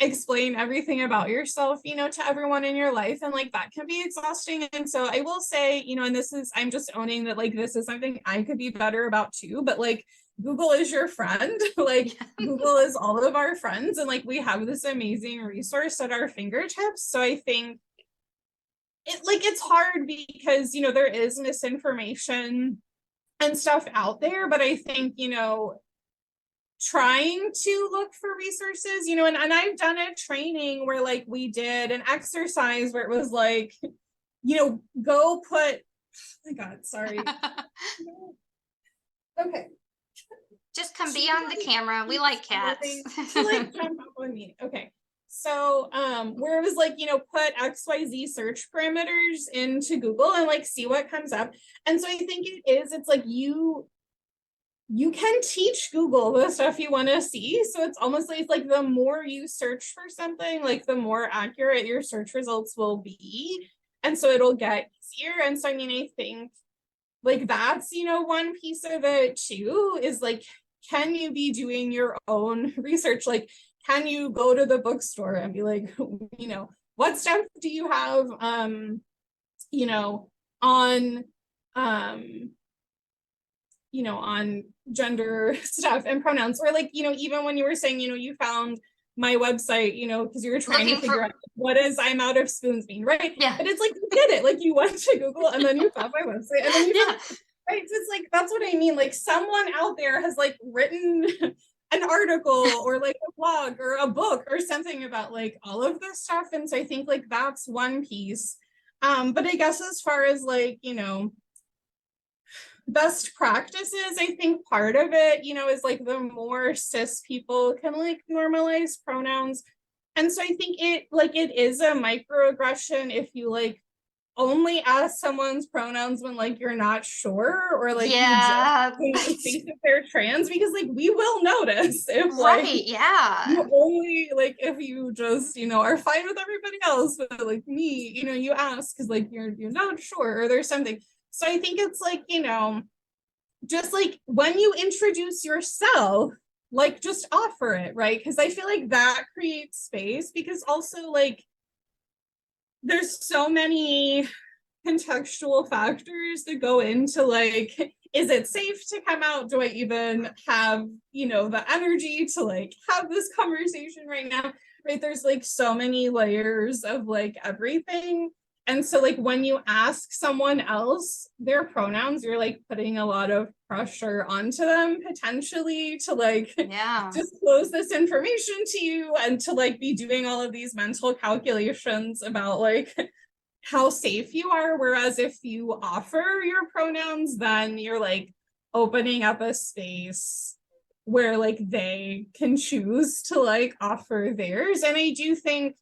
explain everything about yourself, to everyone in your life, and like that can be exhausting. And so I will say, and I'm just owning that like this is something I could be better about too, but like Google is your friend. Like Google is all of our friends, and like we have this amazing resource at our fingertips. So I think it's hard because there is misinformation and stuff out there, but I think trying to look for resources, and I've done a training where like we did an exercise where it was like, go put, oh my God, sorry. Okay. Just come be on the camera. We like cats. She like jump up on me. Okay. So where it was like, put XYZ search parameters into Google and like see what comes up. And so I think it's like you can teach Google the stuff you want to see. So it's almost like the more you search for something, like the more accurate your search results will be. And so it'll get easier. And so I mean, I think like that's, one piece of it too, is like, can you be doing your own research? Like, can you go to the bookstore and be like, what stuff do you have, on, on gender stuff and pronouns, or like, even when you were saying, you found my website, because you were trying to figure out what is I'm out of spoons mean, right? Yeah. But it's like, you did it. Like you went to Google and then you found my website, and then you found, right? So it's like, that's what I mean. Like someone out there has like written an article or like a blog or a book or something about like all of this stuff. And so I think like that's one piece. But I guess as far as like, you know, best practices, I think part of it, you know, is like the more cis people can like normalize pronouns. And so I think it is a microaggression if you like only ask someone's pronouns when like you're not sure, or like Yeah. you just think that they're trans, because like we will notice if like Right, yeah. you only like if you just, you know, are fine with everybody else, but like me, you know, you ask because like you're not sure or there's something. So I think it's like, you know, just like when you introduce yourself, like just offer it, right? Because I feel like that creates space, because also like there's so many contextual factors that go into like, is it safe to come out? Do I even have, you know, the energy to like have this conversation right now? Right? There's like so many layers of like everything. And so like when you ask someone else their pronouns, you're like putting a lot of pressure onto them potentially to like disclose this information to you, and to like be doing all of these mental calculations about like how safe you are. Whereas if you offer your pronouns, then you're like opening up a space where like they can choose to like offer theirs. And I do think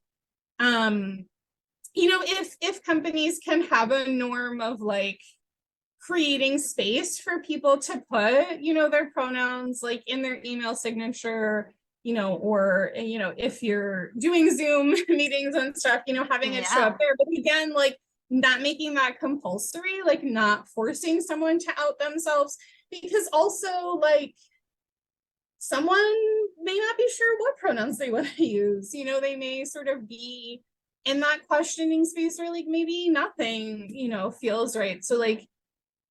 you know, if companies can have a norm of like creating space for people to put, you know, their pronouns like in their email signature, you know, or, you know, if you're doing Zoom meetings and stuff, you know, having it show up there. But again, like not making that compulsory, like not forcing someone to out themselves, because also like someone may not be sure what pronouns they want to use. You know, they may sort of be in that questioning space where like maybe nothing, you know, feels right. So like,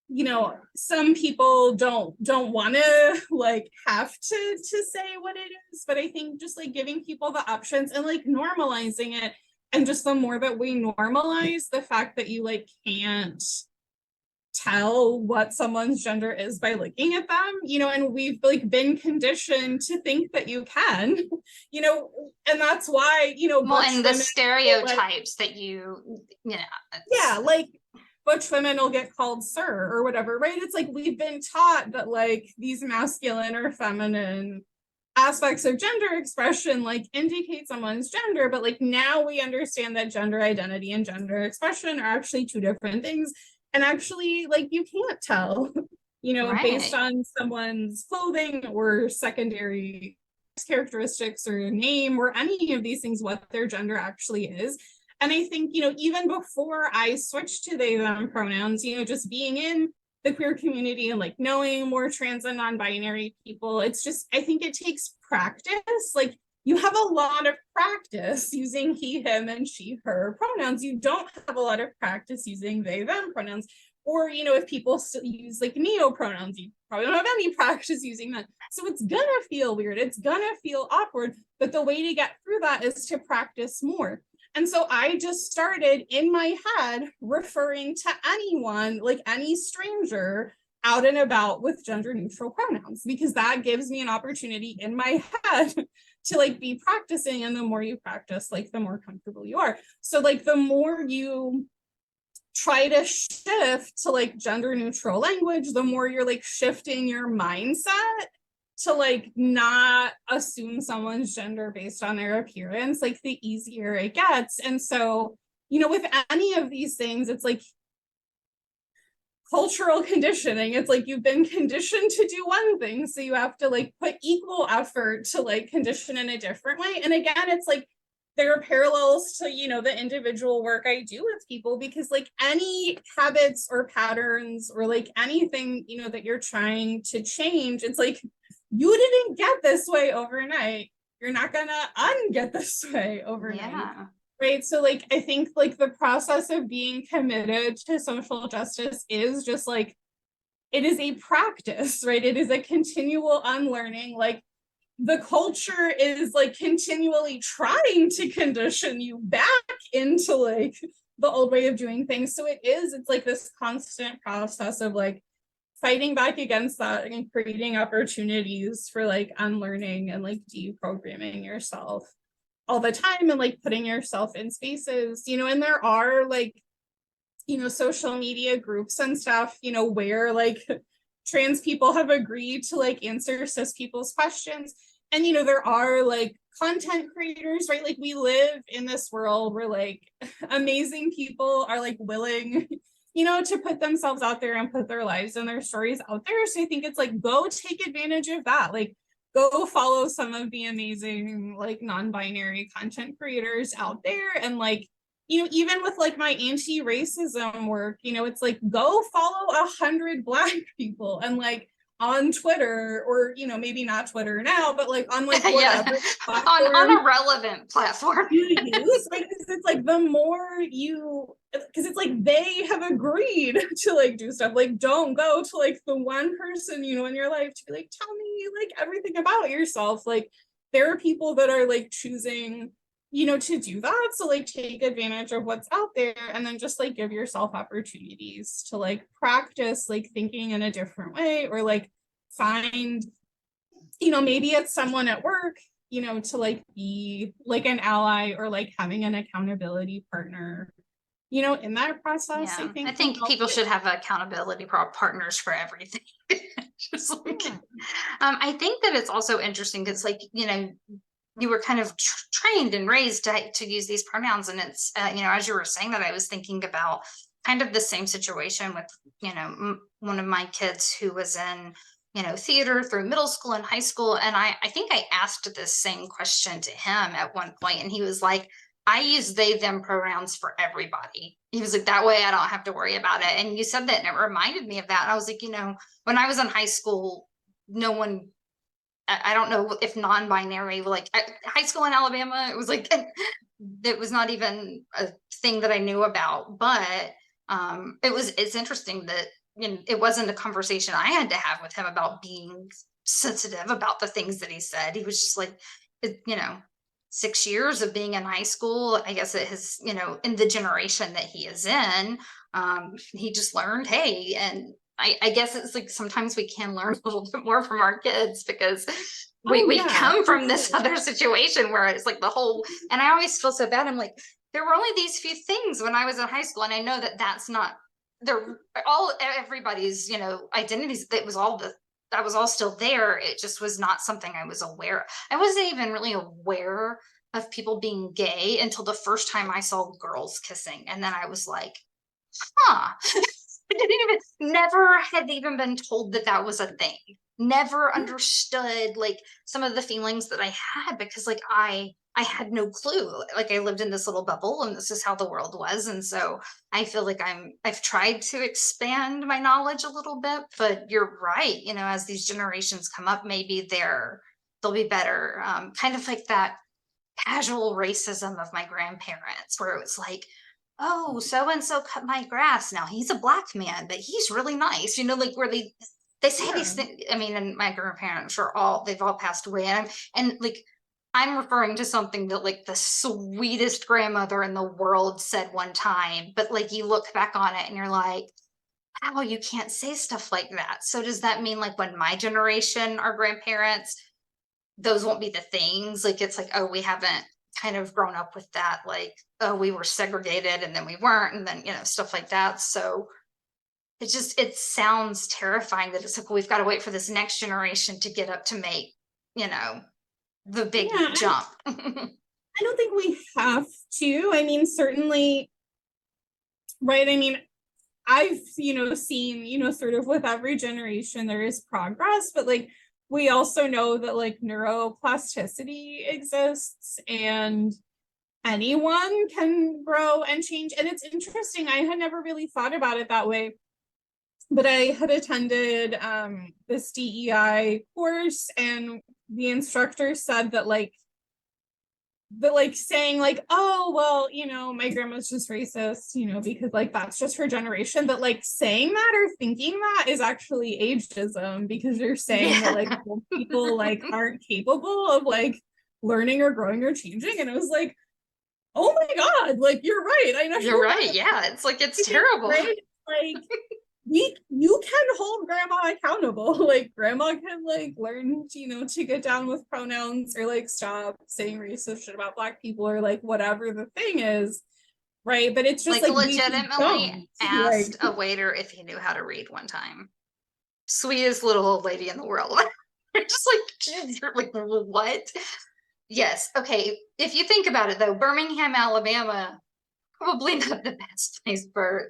you know, some people don't want to like have to say what it is, but I think just like giving people the options and like normalizing it, and just the more that we normalize the fact that you like can't tell what someone's gender is by looking at them, you know, and we've like been conditioned to think that you can, you know, and that's why, you know, well, and the stereotypes that you know, yeah, like butch women will get called sir or whatever, right? It's like we've been taught that like these masculine or feminine aspects of gender expression like indicate someone's gender, but like now we understand that gender identity and gender expression are actually two different things. And actually, like, you can't tell, you know, based on someone's clothing or secondary characteristics or name or any of these things, what their gender actually is. And I think, you know, even before I switched to they, them pronouns, you know, just being in the queer community and like knowing more trans and non-binary people, it's just, I think it takes practice. Like, you have a lot of practice using he, him, and she, her pronouns. You don't have a lot of practice using they, them pronouns. Or, you know, if people still use like neo pronouns, you probably don't have any practice using that. So it's gonna feel weird. It's gonna feel awkward. But the way to get through that is to practice more. And so I just started in my head referring to anyone, like any stranger, out and about with gender neutral pronouns, because that gives me an opportunity in my head to like be practicing. And the more you practice, like the more comfortable you are. So like the more you try to shift to like gender neutral language, the more you're like shifting your mindset to like not assume someone's gender based on their appearance, like the easier it gets. And so, you know, with any of these things, it's like cultural conditioning. It's like you've been conditioned to do one thing, so you have to like put equal effort to like condition in a different way. And again, it's like there are parallels to, you know, the individual work I do with people, because like any habits or patterns or like anything, you know, that you're trying to change, it's like you didn't get this way overnight. You're not gonna unget this way overnight. Right. So like, I think like the process of being committed to social justice is just like, it is a practice, right? It is a continual unlearning. Like the culture is like continually trying to condition you back into like the old way of doing things. So it's like this constant process of like fighting back against that and creating opportunities for like unlearning and like deprogramming yourself all the time, and like putting yourself in spaces, you know, and there are like, you know, social media groups and stuff, you know, where like trans people have agreed to like answer cis people's questions. And, you know, there are like content creators, right? Like we live in this world where like amazing people are like willing, you know, to put themselves out there and put their lives and their stories out there. So I think it's like, go take advantage of that. Like, go follow some of the amazing like non-binary content creators out there. And like, you know, even with like my anti-racism work, you know, it's like, go follow 100 Black people and like on Twitter, or, you know, maybe not Twitter now, but like on like whatever on a relevant platform you use, like, it's like the more you, because it's like they have agreed to like do stuff. Like, don't go to like the one person, you know, in your life to be like, tell me like everything about yourself. Like, there are people that are like choosing, you know, to do that. So like, take advantage of what's out there, and then just like give yourself opportunities to like practice like thinking in a different way, or like find, you know, maybe it's someone at work, you know, to like be like an ally, or like having an accountability partner, you know, in that process. Yeah, I I think think people should have accountability partners for everything. Just like, yeah. I think that it's also interesting because, like, you know, you were kind of trained and raised to use these pronouns, and it's you know, as you were saying that, I was thinking about kind of the same situation with, you know, one of my kids who was in, you know, theater through middle school and high school, and I think I asked this same question to him at one point, and he was like, I use they them pronouns for everybody. He was like, that way I don't have to worry about it. And you said that, and it reminded me of that. And I was like, you know, when I was in high school, no one, I don't know if non-binary, like high school in Alabama, it was like, it was not even a thing that I knew about. But it's interesting that, you know, it wasn't a conversation I had to have with him about being sensitive about the things that he said. He was just like, you know, 6 years of being in high school, I guess it has, you know, in the generation that he is in, he just learned, hey, and I guess it's like sometimes we can learn a little bit more from our kids because we Yeah, come for from this sure. other situation where it's like the whole, and I always feel so bad. I'm like, there were only these few things when I was in high school, and I know that that's not, they're all everybody's, you know, identities. That was all the, that was all still there. It just was not something I was aware of. I wasn't even really aware of people being gay until the first time I saw girls kissing, and then I was like, huh. I didn't even, never had even been told that that was a thing. Never understood like some of the feelings that I had, because like I had no clue. Like, I lived in this little bubble, and this is how the world was. And so I feel like I've tried to expand my knowledge a little bit, but you're right. You know, as these generations come up, maybe they'll be better. Kind of like that casual racism of my grandparents, where it was like, oh, so and so cut my grass. Now he's a Black man, but he's really nice. You know, like where they say these things. I mean, and my grandparents they've all passed away, and like, I'm referring to something that like the sweetest grandmother in the world said one time, but like you look back on it and you're like, wow, you can't say stuff like that. So does that mean like when my generation, our grandparents, those won't be the things? Like, it's like, oh, we haven't kind of grown up with that, like, oh, we were segregated and then we weren't, and then, you know, stuff like that. So it sounds terrifying that it's like, well, we've got to wait for this next generation to get up to make, you know, the big jump. I don't think we have to. I mean, certainly, right? I mean, I've, you know, seen, you know, sort of with every generation there is progress, but like, we also know that like neuroplasticity exists, and anyone can grow and change. And it's interesting, I had never really thought about it that way, but I had attended this DEI course, and the instructor said that like saying like, oh, well, you know, my grandma's just racist, you know, because like that's just her generation. But like saying that or thinking that is actually ageism, because you're saying that like people like aren't capable of like learning or growing or changing. And I was like, oh my God, like you're right. I know You're right. Yeah. It's like, it's terrible. Right? Like you can hold grandma accountable. Like grandma can like learn, to get down with pronouns, or like stop saying racist shit about Black people, or like whatever the thing is, right? But it's just like we legitimately asked a waiter if he knew how to read one time. Sweetest little old lady in the world. Just like what? Yes. Okay. If you think about it though, Birmingham, Alabama, probably not the best place for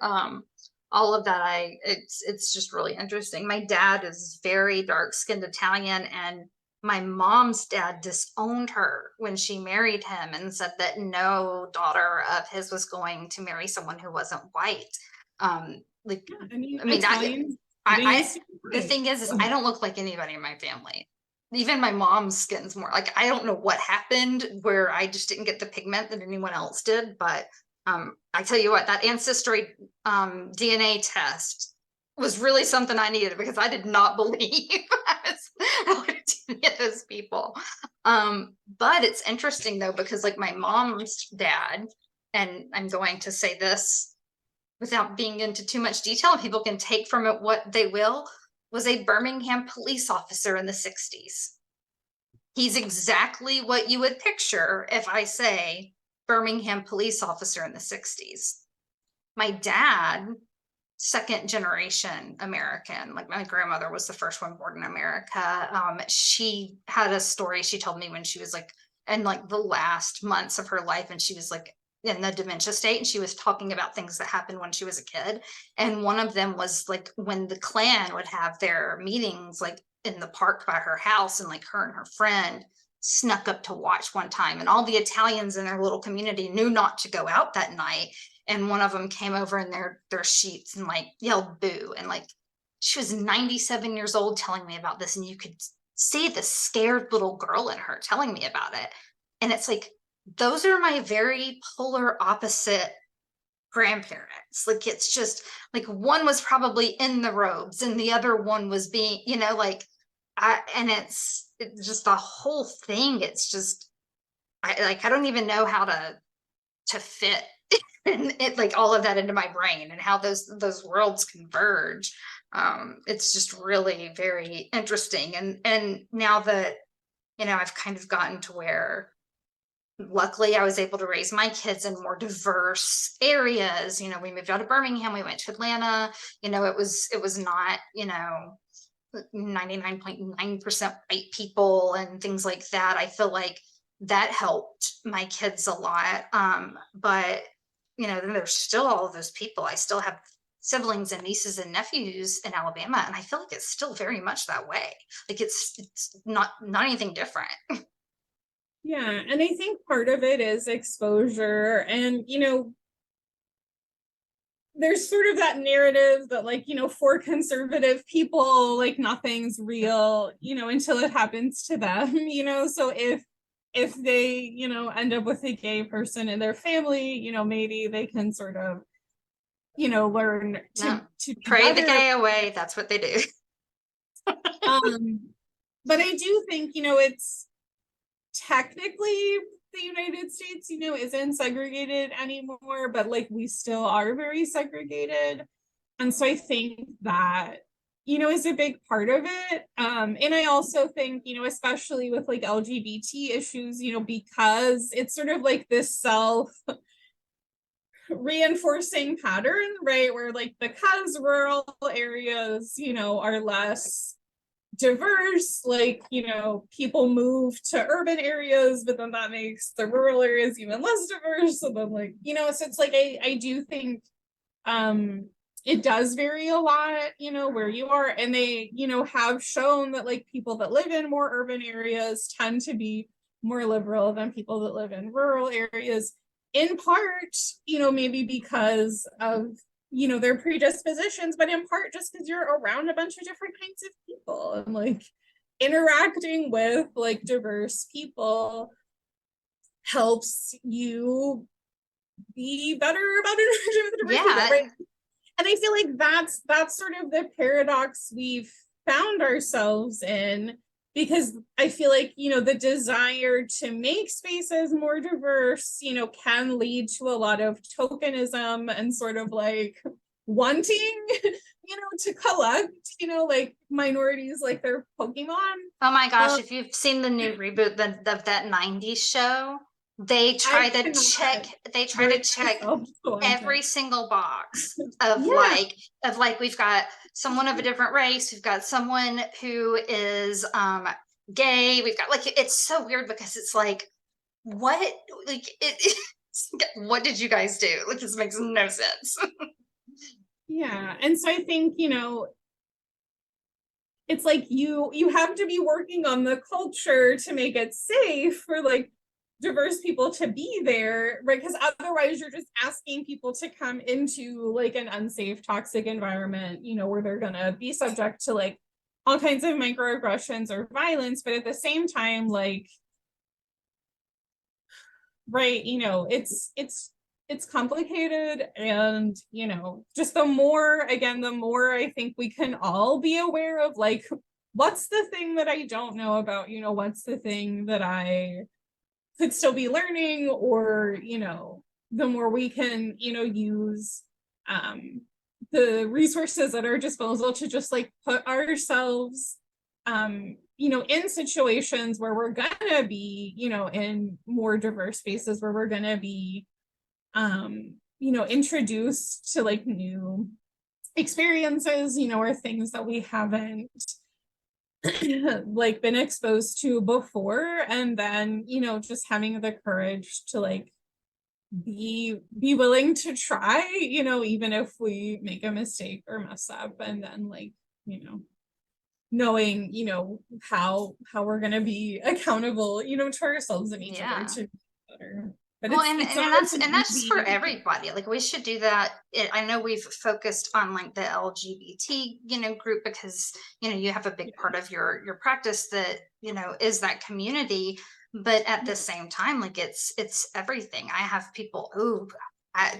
all of that. It's just really interesting. My dad is very dark-skinned Italian, and my mom's dad disowned her when she married him and said that no daughter of his was going to marry someone who wasn't white. Like, Yeah, I mean, the thing is I don't look like anybody in my family. Even my mom's skin's more like, I don't know what happened where I just didn't get the pigment that anyone else did, but I tell you what, that ancestry DNA test was really something I needed, because I did not believe I was any of those people. But it's interesting though, because like my mom's dad, and I'm going to say this without being into too much detail, people can take from it what they will, was a Birmingham police officer in the 60s. He's exactly what you would picture if I say Birmingham police officer in the 60s. My dad, second generation American, like my grandmother was the first one born in America. She had a story she told me when she was like in like the last months of her life, and she was like in the dementia state, and she was talking about things that happened when she was a kid. And one of them was like when the Klan would have their meetings like in the park by her house, and like her and her friend snuck up to watch one time, and all the Italians in their little community knew not to go out that night, and one of them came over in their sheets and like yelled boo, and like she was 97 years old telling me about this, and you could see the scared little girl in her telling me about it. And it's like, those are my very polar opposite grandparents. Like, it's just like one was probably in the robes and the other one was being, like and it's just the whole thing. It's just I don't even know how to fit it like all of that into my brain, and how those worlds converge. It's just really very interesting. And now that I've kind of gotten to where luckily I was able to raise my kids in more diverse areas. We moved out of Birmingham, we went to Atlanta. It was not 99.9% white people and things like that. I feel like that helped my kids a lot. But then there's still all of those people. I still have siblings and nieces and nephews in Alabama, and I feel like it's still very much that way. Like it's not anything different. Yeah, and I think part of it is exposure, and there's sort of that narrative that like for conservative people, like nothing's real until it happens to them. So if they end up with a gay person in their family, maybe they can sort of learn to pray the gay away. That's what they do. But I do think it's technically the United States isn't segregated anymore, but like we still are very segregated. And so I think that is a big part of it. And I also think especially with like LGBT issues, because it's sort of like this self reinforcing pattern, right, where like because rural areas are less diverse, like people move to urban areas, but then that makes the rural areas even less diverse. So then like so it's like I do think it does vary a lot where you are, and they have shown that like people that live in more urban areas tend to be more liberal than people that live in rural areas, in part maybe because of their predispositions, but in part just because you're around a bunch of different kinds of people, and like interacting with like diverse people helps you be better about interacting with diverse people, right? And I feel like that's sort of the paradox we've found ourselves in, because I feel like the desire to make spaces more diverse can lead to a lot of tokenism and sort of like wanting to collect, like minorities, like their Pokemon. Oh my gosh, if you've seen the new reboot of that 90s show, they try to check every single box of we've got someone of a different race, we've got someone who is gay, we've got it's so weird because it's like, what, what did you guys do? This makes no sense. Yeah. And so I think, it's like you have to be working on the culture to make it safe for like diverse people to be there, right? Because otherwise you're just asking people to come into like an unsafe, toxic environment, where they're gonna be subject to like all kinds of microaggressions or violence. But at the same time, like, right, it's complicated, and just the more I think we can all be aware of like, what's the thing that I don't know about, what's the thing that I could still be learning, or the more we can use the resources at our disposal to just like put ourselves in situations where we're gonna be in more diverse spaces, where we're gonna be introduced to like new experiences, or things that we haven't like been exposed to before, and then just having the courage to like be willing to try, even if we make a mistake or mess up, and then like knowing how we're going to be accountable to ourselves and each other to be better. But well, and that's just for everybody. Like we should do that. I know we've focused on like the LGBT, group, because, you have a big part of your practice that, is that community. But at the same time, like it's everything. I have people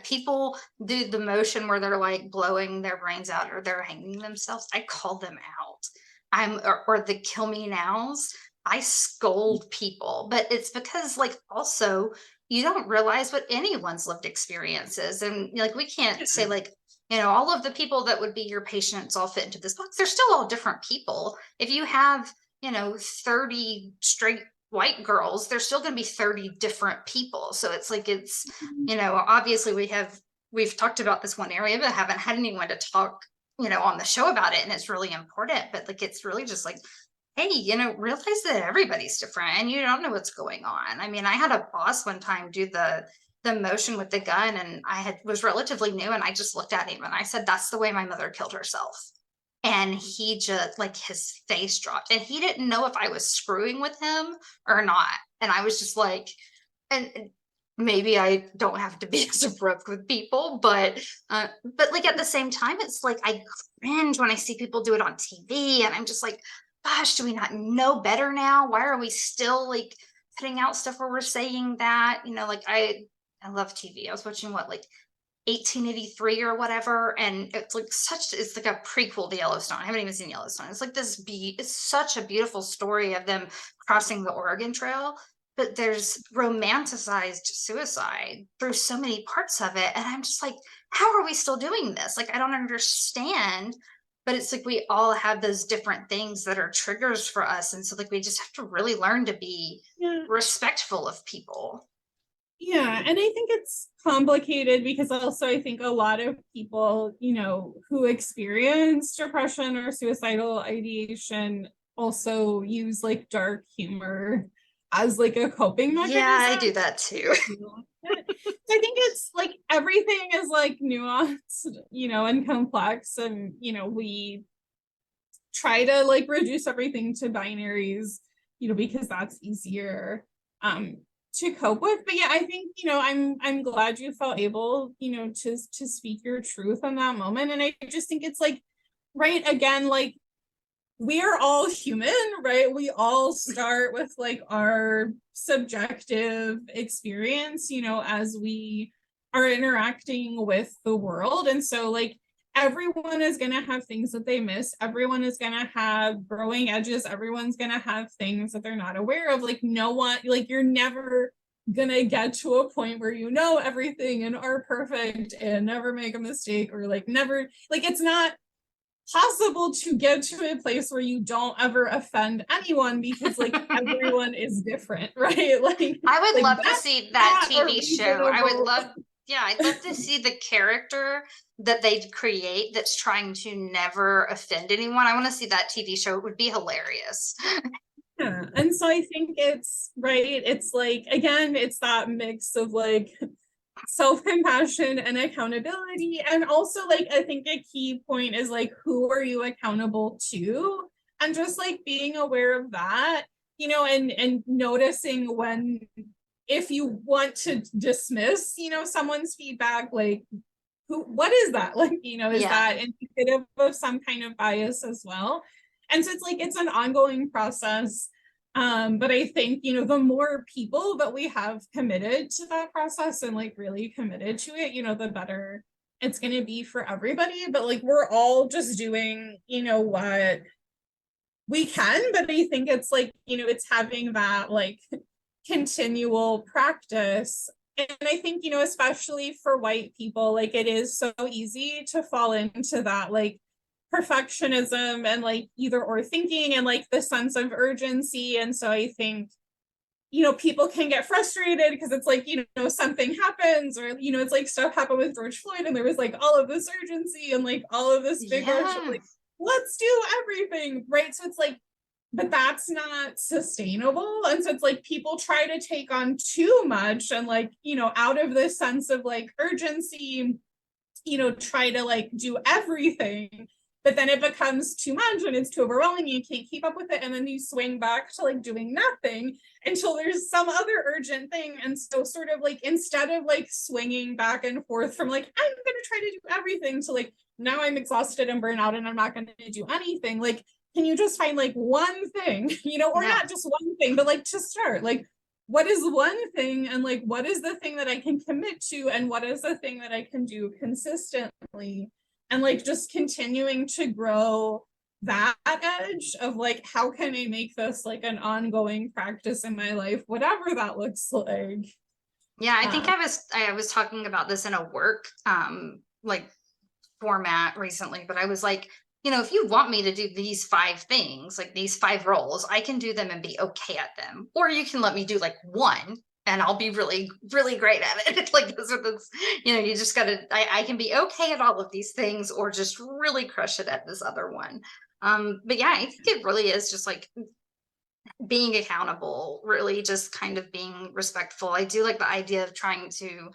people do the motion where they're like blowing their brains out or they're hanging themselves. I call them out. Or the kill me nows. I scold people, but it's because like also you don't realize what anyone's lived experiences. And like, we can't say like, all of the people that would be your patients all fit into this box. They're still all different people. If you have, 30 straight white girls, there's still going to be 30 different people. So it's like, obviously we've talked about this one area, but haven't had anyone to talk, on the show about it. And it's really important, but like, it's really just like, hey, realize that everybody's different and you don't know what's going on. I mean, I had a boss one time do the motion with the gun, and was relatively new, and I just looked at him and I said, that's the way my mother killed herself. And he just like, his face dropped, and he didn't know if I was screwing with him or not. And I was just like, and maybe I don't have to be as abrupt with people, but like at the same time, it's like I cringe when I see people do it on TV, and I'm just like, gosh, do we not know better now? Why are we still like putting out stuff where we're saying that? Like I love TV. I was watching like 1883 or whatever, and it's like a prequel to Yellowstone. I haven't even seen Yellowstone. It's like it's such a beautiful story of them crossing the Oregon Trail, but there's romanticized suicide through so many parts of it, and I'm just like, how are we still doing this? Like, I don't understand. But it's like we all have those different things that are triggers for us. And so like we just have to really learn to be respectful of people. Yeah. And I think it's complicated because also I think a lot of people, who experience depression or suicidal ideation also use like dark humor as like a coping mechanism. Yeah, I do that too. I think it's like everything is like nuanced, and complex, and we try to like reduce everything to binaries, because that's easier to cope with. But yeah, I think I'm glad you felt able to speak your truth in that moment. And I just think it's like, right, again, like we are all human, right? We all start with like our subjective experience, as we are interacting with the world. And so like everyone is going to have things that they miss. Everyone is going to have growing edges. Everyone's going to have things that they're not aware of. Like no one, like you're never going to get to a point where you know everything and are perfect and never make a mistake, or like never, like it's not possible to get to a place where you don't ever offend anyone because like everyone is different, right? Like I would like love to that's see that not TV show. I would reasonable. love, yeah, I'd love to see the character that they create that's trying to never offend anyone. I want to see that TV show. It would be hilarious. Yeah. And so I think it's right. It's like, again, it's that mix of like self-compassion and accountability. And also, like, I think a key point is like, who are you accountable to? And just like being aware of that, you know, and noticing when, if you want to dismiss, you know, someone's feedback, like, who, what is that? Like, you know, is Yeah. that indicative of some kind of bias as well? And so it's like, it's an ongoing process. But I think, you know, the more people that we have committed to that process and like really committed to it, you know, the better it's going to be for everybody. But like, we're all just doing, you know, what we can. But I think it's like, you know, it's having that like continual practice. And I think, you know, especially for white people, like it is so easy to fall into that like perfectionism and like either or thinking and like the sense of urgency. And so I think, you know, people can get frustrated because it's like, you know, something happens, or, you know, it's like stuff happened with George Floyd and there was like all of this urgency and like all of this big rush of Yeah. like, let's do everything, right? So it's like, but that's not sustainable. And so it's like people try to take on too much and like, you know, out of this sense of like urgency, you know, try to like do everything, but then it becomes too much and it's too overwhelming. You can't keep up with it. And then you swing back to like doing nothing until there's some other urgent thing. And so sort of like, instead of like swinging back and forth from like, I'm going to try to do everything to like, now I'm exhausted and burnt out and I'm not going to do anything. Like, can you just find like one thing, you know, or Yeah. not just one thing, but like to start, like, what is one thing, and like what is the thing that I can commit to, and what is the thing that I can do consistently, and like just continuing to grow that edge of like, how can I make this like an ongoing practice in my life, whatever that looks like. Yeah, I think I was talking about this in a work like format recently, but I was like, you know, if you want me to do these 5 things, like these 5 roles, I can do them and be okay at them. Or you can let me do like one and I'll be really, really great at it. Like those are the, you know, you just gotta, I can be okay at all of these things or just really crush it at this other one. But yeah, I think it really is just like being accountable, really just kind of being respectful. I do like the idea of trying to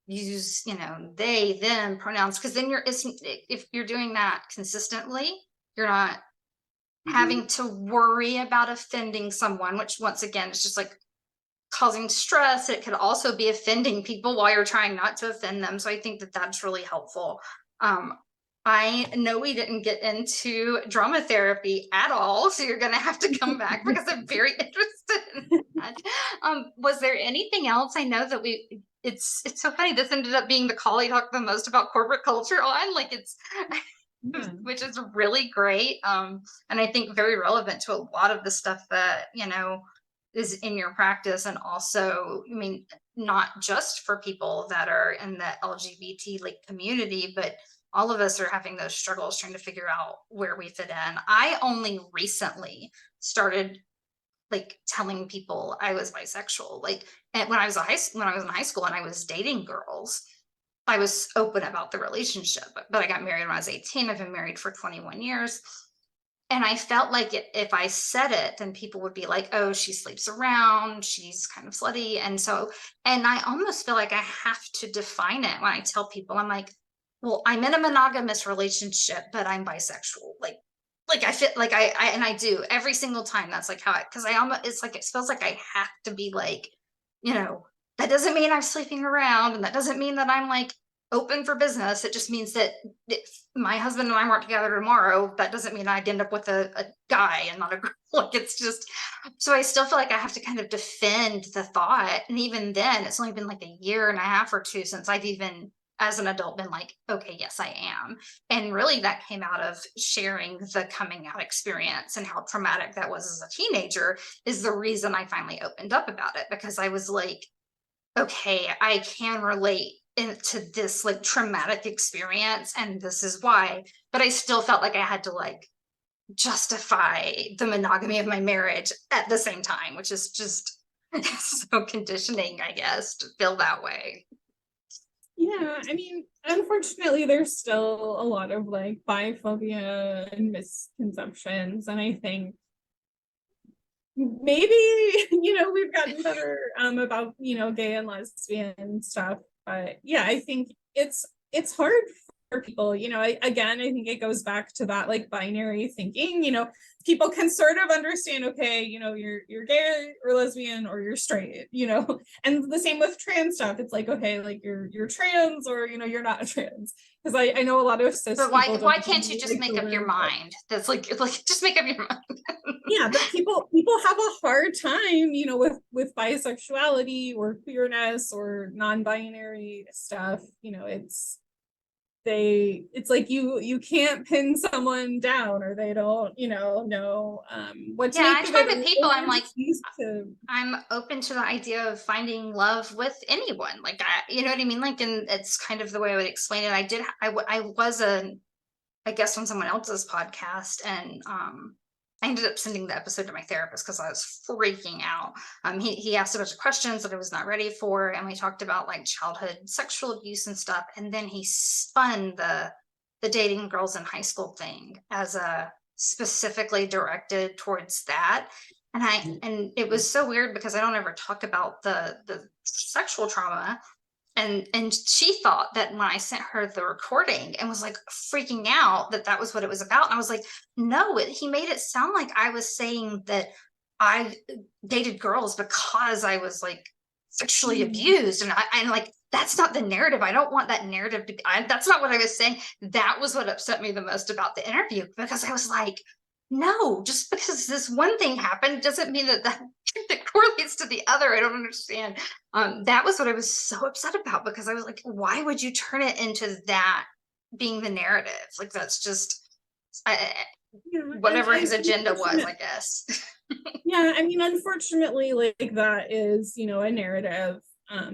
use, you know, they, them pronouns, because then if you're doing that consistently, you're not Mhm. having to worry about offending someone, which once again is just like causing stress. It could also be offending people while you're trying not to offend them. So I think that that's really helpful. Um, I know we didn't get into drama therapy at all, so you're going to have to come back because I'm very interested in that. Was there anything else? I know that it's so funny. This ended up being the call I talked the most about corporate culture on. Like it's Yeah. which is really great. And I think very relevant to a lot of the stuff that, you know, is in your practice. And also, I mean, not just for people that are in the LGBT like community, but all of us are having those struggles trying to figure out where we fit in. I only recently started like telling people I was bisexual. Like, and when I was when I was in high school and I was dating girls, I was open about the relationship. But I got married when I was 18. I've been married for 21 years. And I felt like if I said it, then people would be like, oh, she sleeps around, she's kind of slutty. And so, and I almost feel like I have to define it when I tell people, I'm like, well, I'm in a monogamous relationship, but I'm bisexual. Like I fit like and I do every single time. That's like how because I almost it's like it feels like I have to be like, you know, that doesn't mean I'm sleeping around, and that doesn't mean that I'm like open for business. It just means that if my husband and I weren't together tomorrow, that doesn't mean I'd end up with a guy and not a girl. Like it's just so I still feel like I have to kind of defend the thought. And even then, it's only been like a year and a half or two since I've even as an adult been like, okay, yes, I am. And really that came out of sharing the coming out experience and how traumatic that was as a teenager is the reason I finally opened up about it because I was like, okay, I can relate into this like traumatic experience, and this is why. But I still felt like I had to like justify the monogamy of my marriage at the same time, which is just so conditioning, I guess, to feel that way. Yeah, I mean, unfortunately, there's still a lot of like biphobia and misconceptions, and I think maybe we've gotten better about gay and lesbian stuff, but yeah, I think it's hard for people. Again, I think it goes back to that like binary thinking. People can sort of understand, okay, you're gay or lesbian or you're straight, and the same with trans stuff. It's like, okay, like you're trans or you're not trans, because I know a lot of cis but people why can't you just like make up your mind? That's like just make up your mind. Yeah, but people have a hard time with bisexuality or queerness or non-binary stuff. It's like you can't pin someone down, or they don't know what to make I of try it, with people, I'm like, to... I'm open to the idea of finding love with anyone, like you know what I mean, like, and it's kind of the way I would explain it. I was I guess on someone else's podcast, and I ended up sending the episode to my therapist because I was freaking out. He asked a bunch of questions that I was not ready for, and we talked about like childhood sexual abuse and stuff. And then he spun the dating girls in high school thing as a specifically directed towards that. And it was so weird because I don't ever talk about the sexual trauma. And she thought that when I sent her the recording and was like freaking out that was what it was about. And I was like, no, he made it sound like I was saying that I dated girls because I was like sexually abused. And like, that's not the narrative. I don't want that narrative to be, that's not what I was saying. That was what upset me the most about the interview, because I was like, no, just because this one thing happened doesn't mean that correlates to the other. I don't understand. That was what I was so upset about, because I was like, why would you turn it into that being the narrative? Like, that's just whatever his agenda was, I guess. Yeah, I mean, unfortunately, like that is, a narrative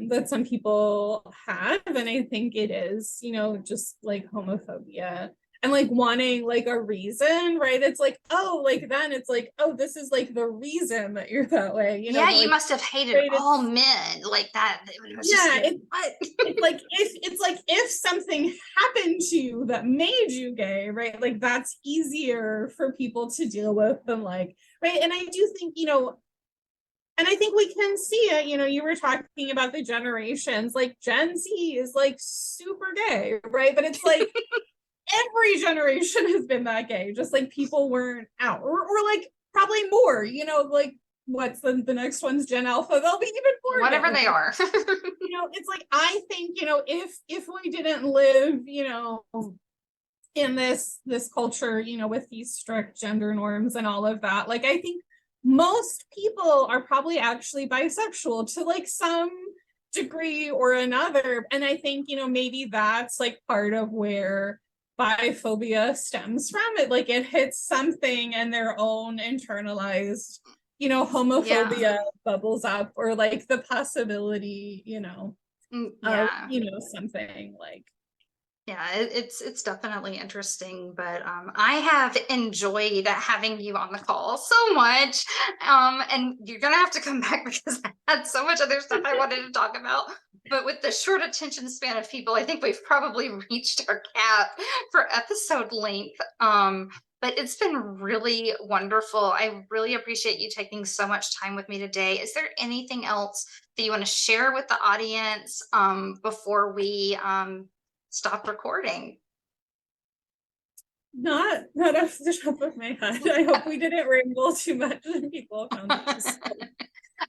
that some people have. And I think it is, just like homophobia and like wanting like a reason, right? It's like, oh, like then it's like, oh, this is like the reason that you're that way. You like, must have hated all men like that. It's like if something happened to you that made you gay, right? Like that's easier for people to deal with than like, right? And I do think, and I think we can see it, you were talking about the generations, like Gen Z is like super gay, right? But it's like every generation has been that gay, just like people weren't out, or like probably more, like what's the next one's Gen Alpha, they'll be even more whatever gay. They are. It's like, I think, if we didn't live, in this culture, with these strict gender norms and all of that, like I think most people are probably actually bisexual to like some degree or another. And I think, maybe that's like part of where biphobia stems from. It like it hits something and their own internalized, homophobia bubbles up, or like the possibility, of, something like. Yeah, it's definitely interesting, but I have enjoyed having you on the call so much, and you're gonna have to come back because I had so much other stuff I wanted to talk about. But with the short attention span of people, I think we've probably reached our cap for episode length. But it's been really wonderful. I really appreciate you taking so much time with me today. Is there anything else that you want to share with the audience before we stop recording? Not off the top of my head. I hope we didn't ramble too much and people found it useful.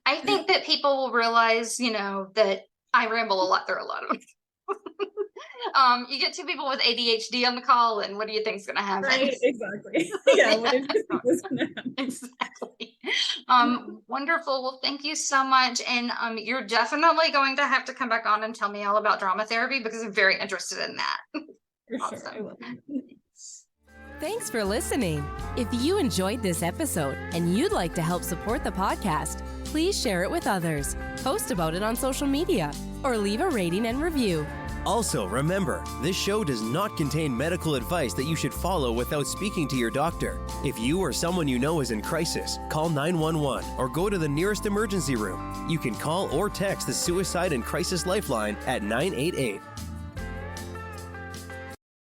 I think that people will realize, that I ramble a lot through a lot of it. You get two people with ADHD on the call, and what do you think is going to happen? Right, exactly. Yeah, what do you think is going to happen? Exactly. Wonderful. Well, thank you so much. And you're definitely going to have to come back on and tell me all about drama therapy, because I'm very interested in that. For Awesome. sure, I will. Thanks for listening. If you enjoyed this episode and you'd like to help support the podcast, please share it with others, post about it on social media, or leave a rating and review. Also, remember, this show does not contain medical advice that you should follow without speaking to your doctor. If you or someone you know is in crisis, call 911 or go to the nearest emergency room. You can call or text the Suicide and Crisis Lifeline at 988.